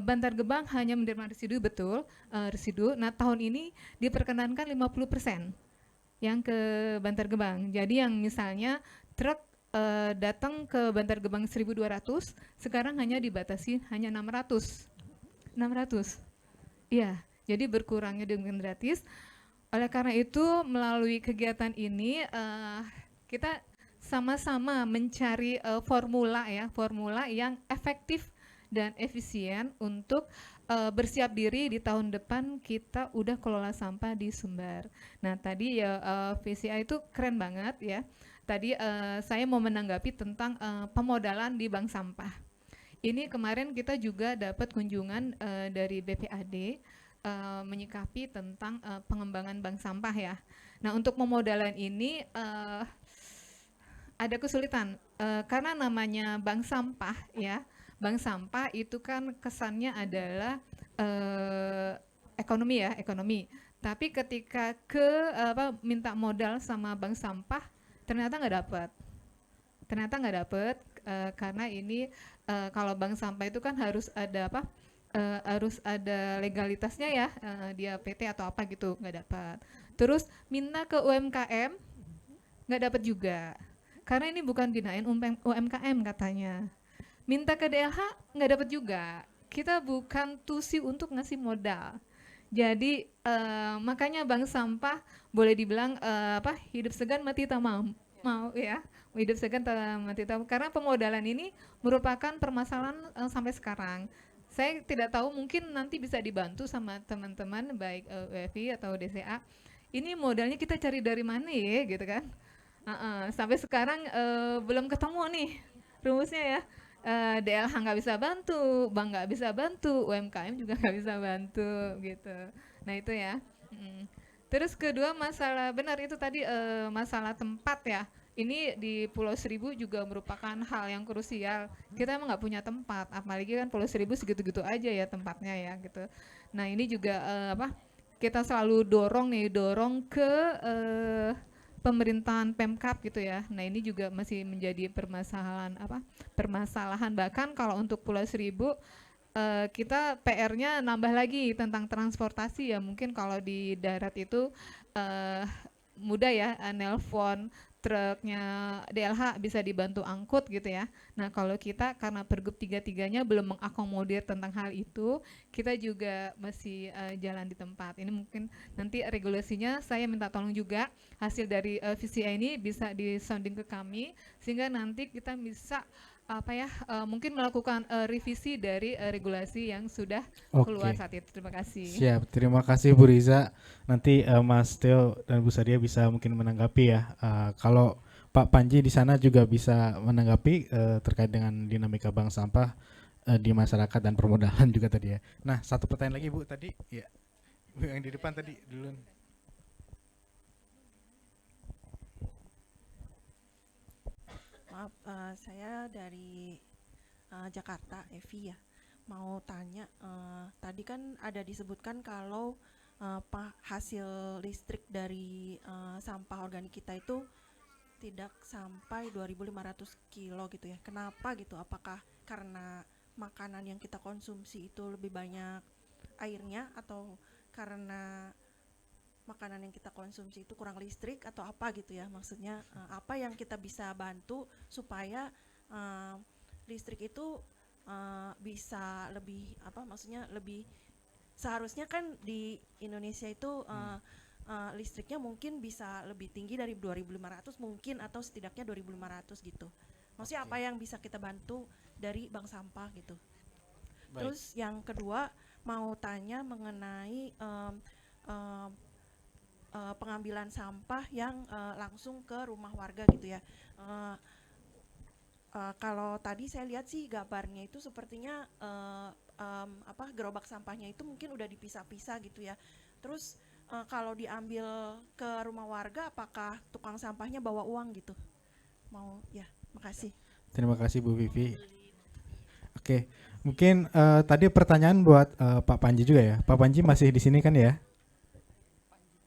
Bantar Gebang hanya menerima residu, betul, residu. Nah, tahun ini diperkenankan 50% yang ke Bantar Gebang. Jadi yang misalnya truk datang ke Bantar Gebang 1.200, sekarang hanya dibatasi hanya 600. 600. Iya, jadi berkurangnya dengan gratis. Oleh karena itu, melalui kegiatan ini kita sama-sama mencari formula yang efektif dan efisien untuk bersiap diri di tahun depan kita udah kelola sampah di Sumber. Nah tadi ya VCA itu keren banget ya. Tadi saya mau menanggapi tentang pemodalan di bank sampah. Ini kemarin kita juga dapat kunjungan dari BPAD menyikapi tentang pengembangan bank sampah ya. Nah untuk pemodalan ini ada kesulitan karena namanya bank sampah ya. Bank sampah itu kan kesannya adalah ekonomi. Tapi ketika minta modal sama bank sampah ternyata nggak dapet karena ini kalau bank sampah itu kan harus ada legalitasnya ya, dia PT atau apa gitu nggak dapat. Terus minta ke UMKM nggak dapat juga karena ini bukan binain UMKM katanya. Minta ke DLH nggak dapat juga. Kita bukan tusi untuk ngasih modal. Jadi makanya bank sampah boleh dibilang hidup segan mati tak mau ya. Hidup segan mati tak mau. Karena pemodalan ini merupakan permasalahan sampai sekarang. Saya tidak tahu mungkin nanti bisa dibantu sama teman-teman baik UFI atau DCA. Ini modalnya kita cari dari mana ya gitu kan. Sampai sekarang belum ketemu nih rumusnya ya. DLH nggak bisa bantu, bank nggak bisa bantu, UMKM juga nggak bisa bantu gitu. Nah itu ya. Terus kedua masalah benar itu tadi masalah tempat ya. Ini di Pulau Seribu juga merupakan hal yang krusial. Kita emang nggak punya tempat, apalagi kan Pulau Seribu segitu-gitu aja ya tempatnya ya gitu. Nah ini juga kita selalu dorong ke pemerintahan Pemkab gitu ya. Nah ini juga masih menjadi permasalahan bahkan kalau untuk Pulau Seribu kita PR-nya nambah lagi tentang transportasi ya. Mungkin kalau di darat itu mudah ya nelpon truknya DLH bisa dibantu angkut gitu ya. Nah kalau kita karena Pergub 3-3-nya belum mengakomodir tentang hal itu, kita juga masih jalan di tempat. Ini mungkin nanti regulasinya saya minta tolong juga hasil dari VCI ini bisa disounding ke kami sehingga nanti kita bisa mungkin melakukan revisi dari regulasi yang sudah keluar saat itu. Terima kasih. Siap, terima kasih Bu Riza. Nanti Mas Theo dan Bu Sadia bisa mungkin menanggapi ya. Kalau Pak Panji di sana juga bisa menanggapi terkait dengan dinamika bank sampah di masyarakat dan permodalan juga tadi ya. Nah, satu pertanyaan lagi Bu tadi, ya Bu yang di depan tadi duluan. Maaf, saya dari Jakarta, Evi ya. Mau tanya, tadi kan ada disebutkan kalau hasil listrik dari sampah organik kita itu tidak sampai 2.500 kilo gitu ya. Kenapa gitu? Apakah karena makanan yang kita konsumsi itu lebih banyak airnya atau karena makanan yang kita konsumsi itu kurang listrik atau apa gitu ya, maksudnya apa yang kita bisa bantu supaya listrik itu bisa lebih apa maksudnya lebih seharusnya kan di Indonesia itu listriknya mungkin bisa lebih tinggi dari 2.500 mungkin atau setidaknya 2.500 gitu. Maksudnya apa yang bisa kita bantu dari bank sampah gitu. Baik. Terus yang kedua mau tanya mengenai pengambilan sampah yang langsung ke rumah warga gitu ya. Kalau tadi saya lihat sih gambarnya itu sepertinya gerobak sampahnya itu mungkin udah dipisah-pisah gitu ya. Terus kalau diambil ke rumah warga, apakah tukang sampahnya bawa uang gitu? Mau ya, makasih. Terima kasih Bu Vivi. Oke, mungkin tadi pertanyaan buat Pak Panji juga ya. Pak Panji masih di sini kan ya?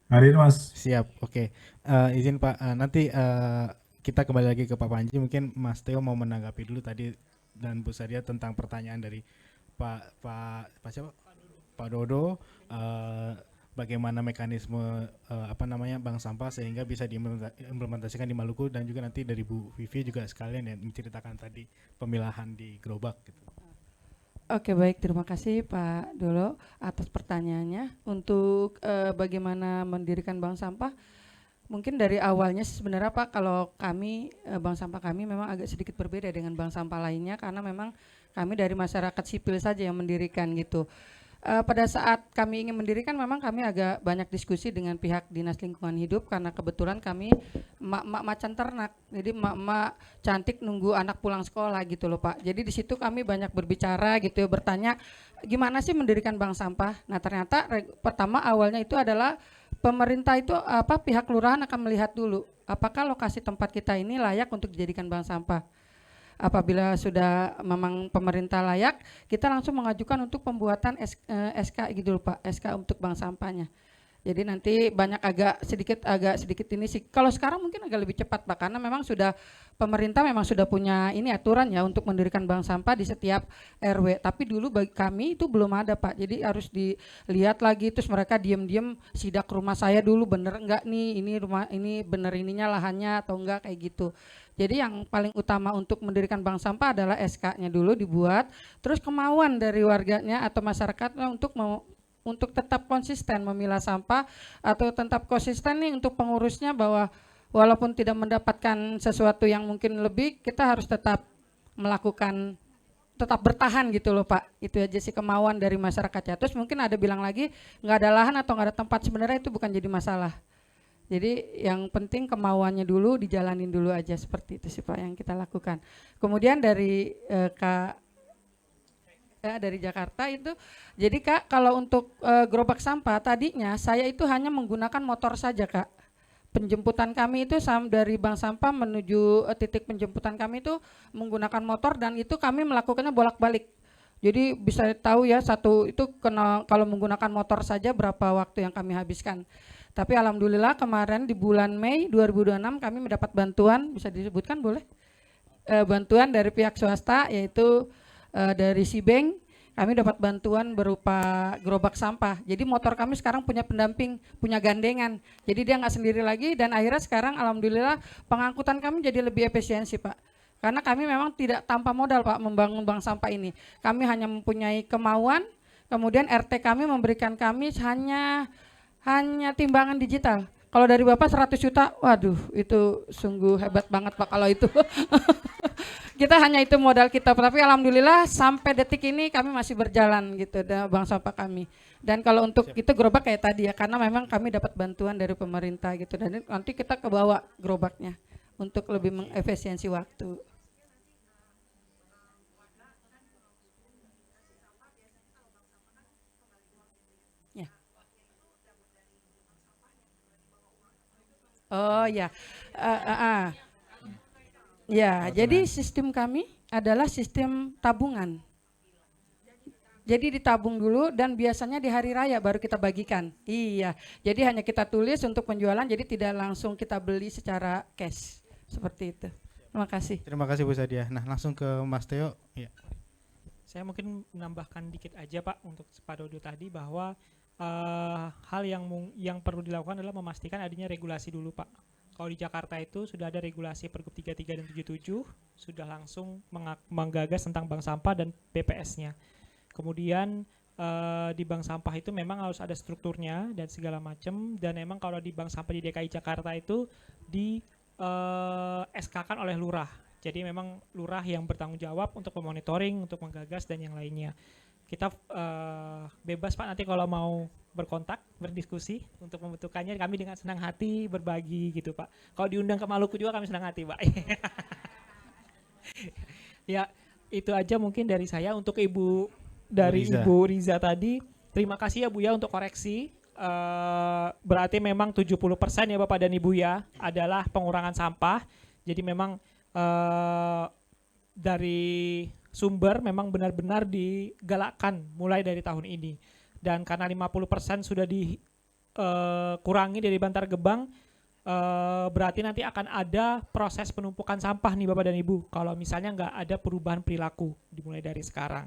Hadir Mas. Siap, oke. Izin Pak, nanti kita kembali lagi ke Pak Panji. Mungkin Mas Teo mau menanggapi dulu tadi dan Bu Sadia tentang pertanyaan dari Pak siapa? Pak Dodo. Bagaimana mekanisme bank sampah sehingga bisa diimplementasikan di Maluku, dan juga nanti dari Bu Vivi juga sekalian yang menceritakan tadi pemilahan di gerobak gitu. Oke, baik, terima kasih Pak Dolo atas pertanyaannya. Untuk bagaimana mendirikan bank sampah, mungkin dari awalnya sebenarnya Pak, kalau kami bank sampah kami memang agak sedikit berbeda dengan bank sampah lainnya, karena memang kami dari masyarakat sipil saja yang mendirikan gitu. Pada saat kami ingin mendirikan, memang kami agak banyak diskusi dengan pihak Dinas Lingkungan Hidup, karena kebetulan kami emak-emak macan ternak, jadi emak-emak cantik nunggu anak pulang sekolah gitu loh Pak. Jadi di situ kami banyak berbicara gitu ya, bertanya gimana sih mendirikan bank sampah. Nah ternyata pertama awalnya itu adalah pemerintah itu pihak kelurahan akan melihat dulu apakah lokasi tempat kita ini layak untuk dijadikan bank sampah. Apabila sudah memang pemerintah layak, kita langsung mengajukan untuk pembuatan SK gitu loh Pak, SK untuk bank sampahnya. Jadi nanti agak sedikit ini sih. Kalau sekarang mungkin agak lebih cepat Pak, karena memang pemerintah memang sudah punya ini aturan ya untuk mendirikan bank sampah di setiap RW. Tapi dulu bagi kami itu belum ada Pak. Jadi harus dilihat lagi, terus mereka diam-diam sidak rumah saya dulu, bener enggak nih ini rumah ini bener ininya lahannya atau enggak kayak gitu. Jadi yang paling utama untuk mendirikan bank sampah adalah SK-nya dulu dibuat, terus kemauan dari warganya atau masyarakatnya untuk tetap konsisten memilah sampah, atau tetap konsisten nih untuk pengurusnya bahwa walaupun tidak mendapatkan sesuatu yang mungkin lebih, kita harus tetap melakukan, tetap bertahan gitu loh Pak. Itu aja sih kemauan dari masyarakatnya. Terus mungkin ada bilang lagi nggak ada lahan atau nggak ada tempat, sebenarnya itu bukan jadi masalah. Jadi yang penting kemauannya dulu, dijalanin dulu aja, seperti itu sih Pak yang kita lakukan. Kemudian dari dari Jakarta itu, jadi Kak kalau untuk gerobak sampah tadinya saya itu hanya menggunakan motor saja Kak. Penjemputan kami itu dari bank sampah menuju titik penjemputan kami itu menggunakan motor, dan itu kami melakukannya bolak-balik. Jadi bisa tahu ya satu itu kalau menggunakan motor saja berapa waktu yang kami habiskan. Tapi alhamdulillah kemarin di bulan Mei 2026 kami mendapat bantuan, bisa disebutkan boleh? Bantuan dari pihak swasta, yaitu dari Sibank. Kami dapat bantuan berupa gerobak sampah. Jadi motor kami sekarang punya pendamping, punya gandengan. Jadi dia nggak sendiri lagi, dan akhirnya sekarang alhamdulillah pengangkutan kami jadi lebih efisiensi Pak. Karena kami memang tidak tanpa modal Pak membangun bank sampah ini. Kami hanya mempunyai kemauan, kemudian RT kami memberikan kami hanya timbangan digital. Kalau dari Bapak 100 juta, waduh itu sungguh hebat banget Pak kalau itu. Kita hanya itu modal kita, tapi alhamdulillah sampai detik ini kami masih berjalan gitu bank sampah kami. Dan kalau untuk itu gerobak kayak tadi ya, karena memang kami dapat bantuan dari pemerintah gitu, dan nanti kita kebawa gerobaknya untuk lebih mengefisiensi waktu. Ya. Oh ya. Ya, jadi sistem kami adalah sistem tabungan. Jadi ditabung dulu, dan biasanya di hari raya baru kita bagikan. Iya, jadi hanya kita tulis untuk penjualan, jadi tidak langsung kita beli secara cash. Seperti itu. Terima kasih. Terima kasih Bu Sadia. Nah langsung ke Mas Teo. Ya. Saya mungkin menambahkan dikit aja Pak untuk Pak Dodo tadi, bahwa hal yang perlu dilakukan adalah memastikan adanya regulasi dulu Pak, Kalau di Jakarta itu sudah ada regulasi Pergub 33 dan 77, sudah langsung menggagas tentang bank sampah dan BPS-nya. Kemudian di bank sampah itu memang harus ada strukturnya dan segala macam, dan memang kalau di bank sampah di DKI Jakarta itu di SK-kan oleh lurah. Jadi memang lurah yang bertanggung jawab untuk memonitoring, untuk menggagas dan yang lainnya. Kita bebas Pak nanti kalau mau berkontak, berdiskusi untuk membutuhkannya, kami dengan senang hati berbagi gitu Pak. Kalau diundang ke Maluku juga kami senang hati Pak. Ya itu aja mungkin dari saya. Untuk Ibu dari Riza. Ibu Riza tadi, terima kasih ya Bu ya untuk koreksi. Berarti memang 70% ya Bapak dan Ibu ya adalah pengurangan sampah. Jadi memang dari sumber memang benar-benar digalakkan mulai dari tahun ini. Dan karena 50% sudah dikurangi dari Bantar Gebang, berarti nanti akan ada proses penumpukan sampah nih Bapak dan Ibu. Kalau misalnya nggak ada perubahan perilaku dimulai dari sekarang.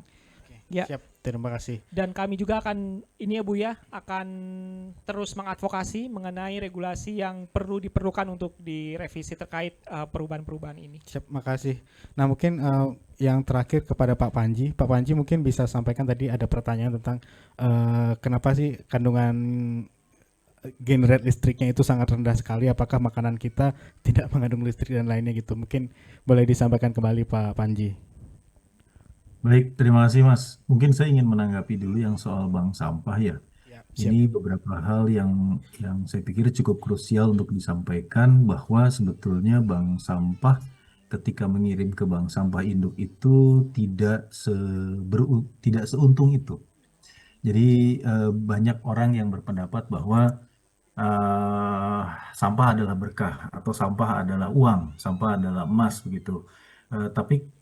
Ya. Siap, terima kasih. Dan kami juga akan ini ya Bu ya, akan terus mengadvokasi mengenai regulasi yang diperlukan untuk direvisi terkait perubahan-perubahan ini. Siap, makasih. Nah mungkin yang terakhir kepada Pak Panji. Pak Panji mungkin bisa sampaikan, tadi ada pertanyaan tentang kenapa sih kandungan generate listriknya itu sangat rendah sekali, apakah makanan kita tidak mengandung listrik dan lainnya gitu. Mungkin boleh disampaikan kembali Pak Panji. Baik, terima kasih Mas. Mungkin saya ingin menanggapi dulu yang soal bank sampah ya. Siap. Ini beberapa hal yang saya pikir cukup krusial untuk disampaikan, bahwa sebetulnya bank sampah ketika mengirim ke bank sampah induk itu tidak seuntung itu. Jadi banyak orang yang berpendapat bahwa sampah adalah berkah, atau sampah adalah uang, sampah adalah emas begitu. Tapi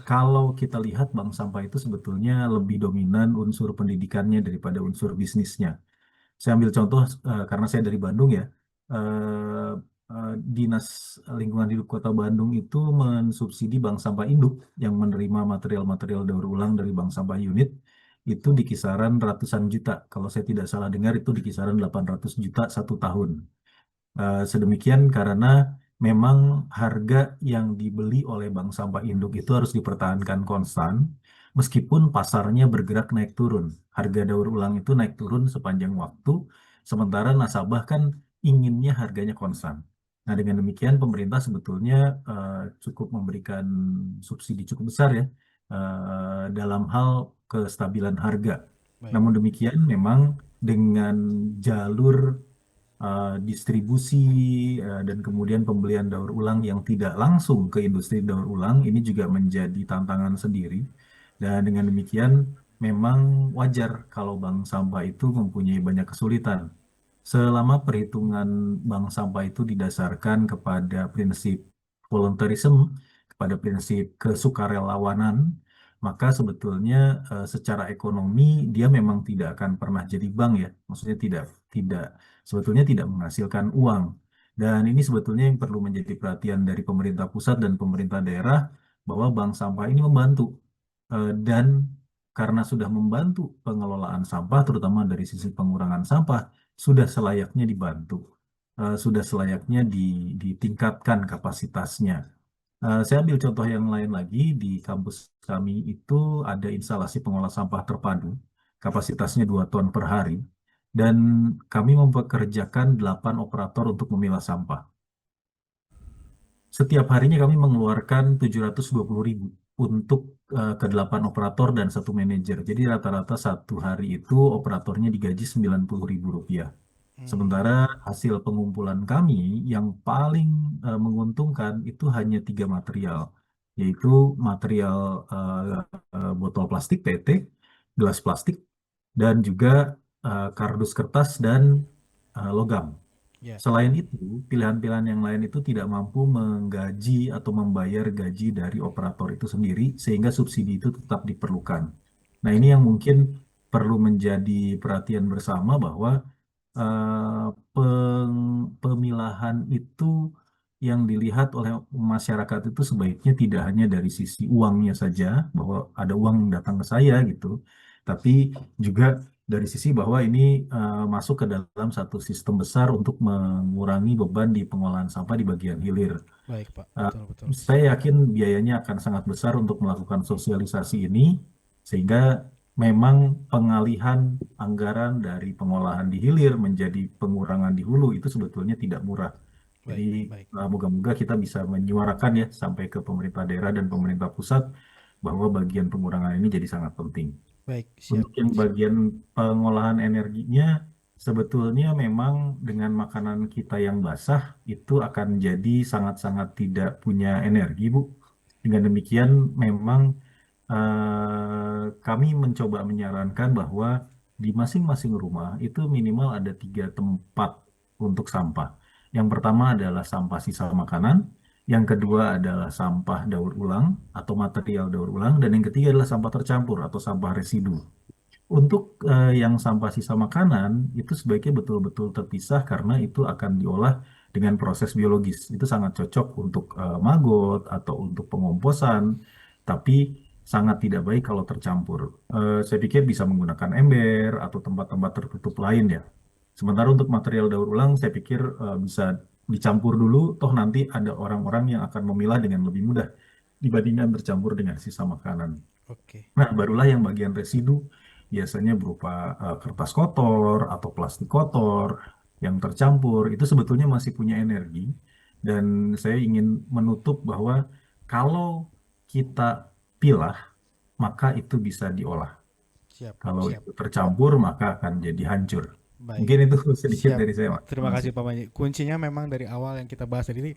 kalau kita lihat bank sampah itu sebetulnya lebih dominan unsur pendidikannya daripada unsur bisnisnya. Saya ambil contoh karena saya dari Bandung ya. Dinas Lingkungan Hidup Kota Bandung itu mensubsidi bank sampah induk yang menerima material-material daur ulang dari bank sampah unit itu di kisaran ratusan juta. Kalau saya tidak salah dengar itu di kisaran 800 juta satu tahun. Sedemikian karena memang harga yang dibeli oleh bank sampah induk itu harus dipertahankan konstan, meskipun pasarnya bergerak naik turun. Harga daur ulang itu naik turun sepanjang waktu, sementara nasabah kan inginnya harganya konstan. Nah, dengan demikian pemerintah sebetulnya cukup memberikan subsidi cukup besar ya dalam hal kestabilan harga. Baik. Namun demikian memang dengan jalur distribusi dan kemudian pembelian daur ulang yang tidak langsung ke industri daur ulang ini juga menjadi tantangan sendiri. Dan dengan demikian memang wajar kalau bank sampah itu mempunyai banyak kesulitan. Selama perhitungan bank sampah itu didasarkan kepada prinsip voluntarism, kepada prinsip kesukarelawanan, maka sebetulnya secara ekonomi dia memang tidak akan pernah jadi bank ya. Maksudnya sebetulnya tidak menghasilkan uang. Dan ini sebetulnya yang perlu menjadi perhatian dari pemerintah pusat dan pemerintah daerah, bahwa bank sampah ini membantu. Dan karena sudah membantu pengelolaan sampah, terutama dari sisi pengurangan sampah, sudah selayaknya dibantu. Sudah selayaknya ditingkatkan kapasitasnya. Saya ambil contoh yang lain lagi, di kampus kami itu ada instalasi pengolah sampah terpadu, kapasitasnya 2 ton per hari, dan kami mempekerjakan 8 operator untuk memilah sampah. Setiap harinya kami mengeluarkan 720.000 untuk ke-8 operator dan 1 manajer. Jadi rata-rata satu hari itu operatornya digaji Rp90.000. Sementara hasil pengumpulan kami yang paling menguntungkan itu hanya 3 material, yaitu material botol plastik PET, gelas plastik, dan juga kardus kertas dan logam. Ya. Selain itu, pilihan-pilihan yang lain itu tidak mampu menggaji atau membayar gaji dari operator itu sendiri, sehingga subsidi itu tetap diperlukan. Nah, ini yang mungkin perlu menjadi perhatian bersama, bahwa pemilahan itu yang dilihat oleh masyarakat itu sebaiknya tidak hanya dari sisi uangnya saja, bahwa ada uang yang datang ke saya gitu, tapi juga dari sisi bahwa ini masuk ke dalam satu sistem besar untuk mengurangi beban di pengolahan sampah di bagian hilir. Baik, Pak. Uh, Betul. Saya yakin biayanya akan sangat besar untuk melakukan sosialisasi ini, sehingga memang pengalihan anggaran dari pengolahan di hilir menjadi pengurangan di hulu itu sebetulnya tidak murah. Jadi Baik. moga-moga kita bisa menyuarakan ya sampai ke pemerintah daerah dan pemerintah pusat bahwa bagian pengurangan ini jadi sangat penting. Baik, siap. Untuk yang bagian pengolahan energinya, sebetulnya memang dengan makanan kita yang basah itu akan jadi sangat-sangat tidak punya energi, Bu. Dengan demikian, memang kami mencoba menyarankan bahwa di masing-masing rumah itu minimal ada 3 tempat untuk sampah. Yang pertama adalah sampah sisa makanan, yang kedua adalah sampah daur ulang atau material daur ulang, dan yang ketiga adalah sampah tercampur atau sampah residu. Untuk yang sampah sisa makanan itu sebaiknya betul-betul terpisah karena itu akan diolah dengan proses biologis. Itu sangat cocok untuk maggot atau untuk pengomposan, tapi sangat tidak baik kalau tercampur. Saya pikir bisa menggunakan ember atau tempat-tempat tertutup lain ya. Sementara untuk material daur ulang, saya pikir bisa dicampur dulu, toh nanti ada orang-orang yang akan memilah dengan lebih mudah dibandingkan tercampur dengan sisa makanan. Oke. Nah, barulah yang bagian residu biasanya berupa kertas kotor atau plastik kotor yang tercampur, itu sebetulnya masih punya energi. Dan saya ingin menutup bahwa kalau kita pilah, maka itu bisa diolah. Siap. Kalau itu tercampur, maka akan jadi hancur. Baik. Mungkin itu sedikit Siap. dari saya, Mas. Terima kasih Pak Panji. Kuncinya memang dari awal yang kita bahas tadi,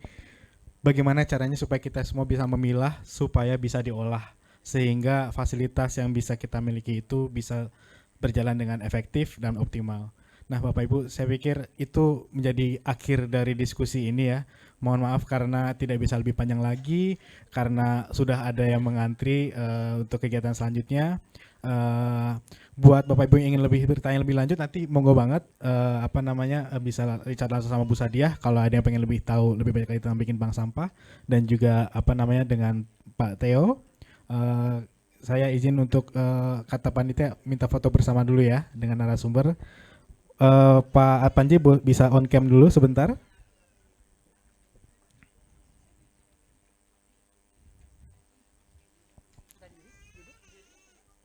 bagaimana caranya supaya kita semua bisa memilah supaya bisa diolah, sehingga fasilitas yang bisa kita miliki itu bisa berjalan dengan efektif dan optimal. Nah, Bapak Ibu, saya pikir itu menjadi akhir dari diskusi ini ya. Mohon maaf karena tidak bisa lebih panjang lagi karena sudah ada yang mengantri untuk kegiatan selanjutnya. Buat Bapak Ibu yang ingin bertanya lebih lanjut, nanti monggo banget bisa Richard langsung sama Bu Sadiah kalau ada yang pengen lebih tahu lebih banyak lagi tentang bikin bank sampah, dan juga dengan Pak Theo. Saya izin untuk kata panitia minta foto bersama dulu ya dengan narasumber. Pak Panji bisa on cam dulu sebentar.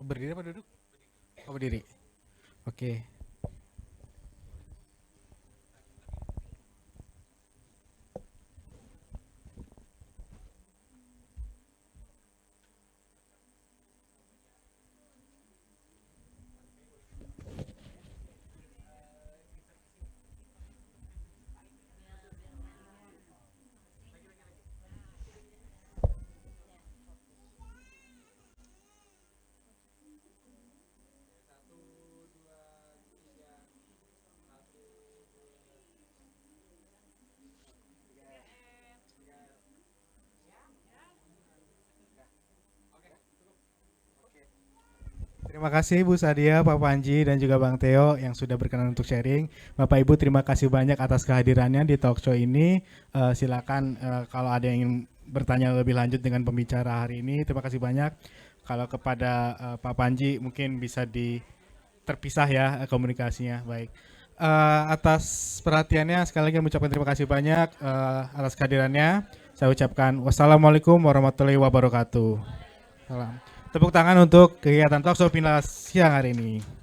Berdiri apa duduk? Oh, berdiri. Oke. Terima kasih Bu Sadia, Pak Panji, dan juga Bang Theo yang sudah berkenan untuk sharing. Bapak Ibu, terima kasih banyak atas kehadirannya di talk show ini. Silakan kalau ada yang ingin bertanya lebih lanjut dengan pembicara hari ini. Terima kasih banyak. Kalau kepada Pak Panji mungkin bisa terpisah ya komunikasinya. Baik. Atas perhatiannya sekali lagi mengucapkan terima kasih banyak atas kehadirannya. Saya ucapkan wassalamualaikum warahmatullahi wabarakatuh. Salam. Tepuk tangan untuk kegiatan talk show Pinlas siang hari ini.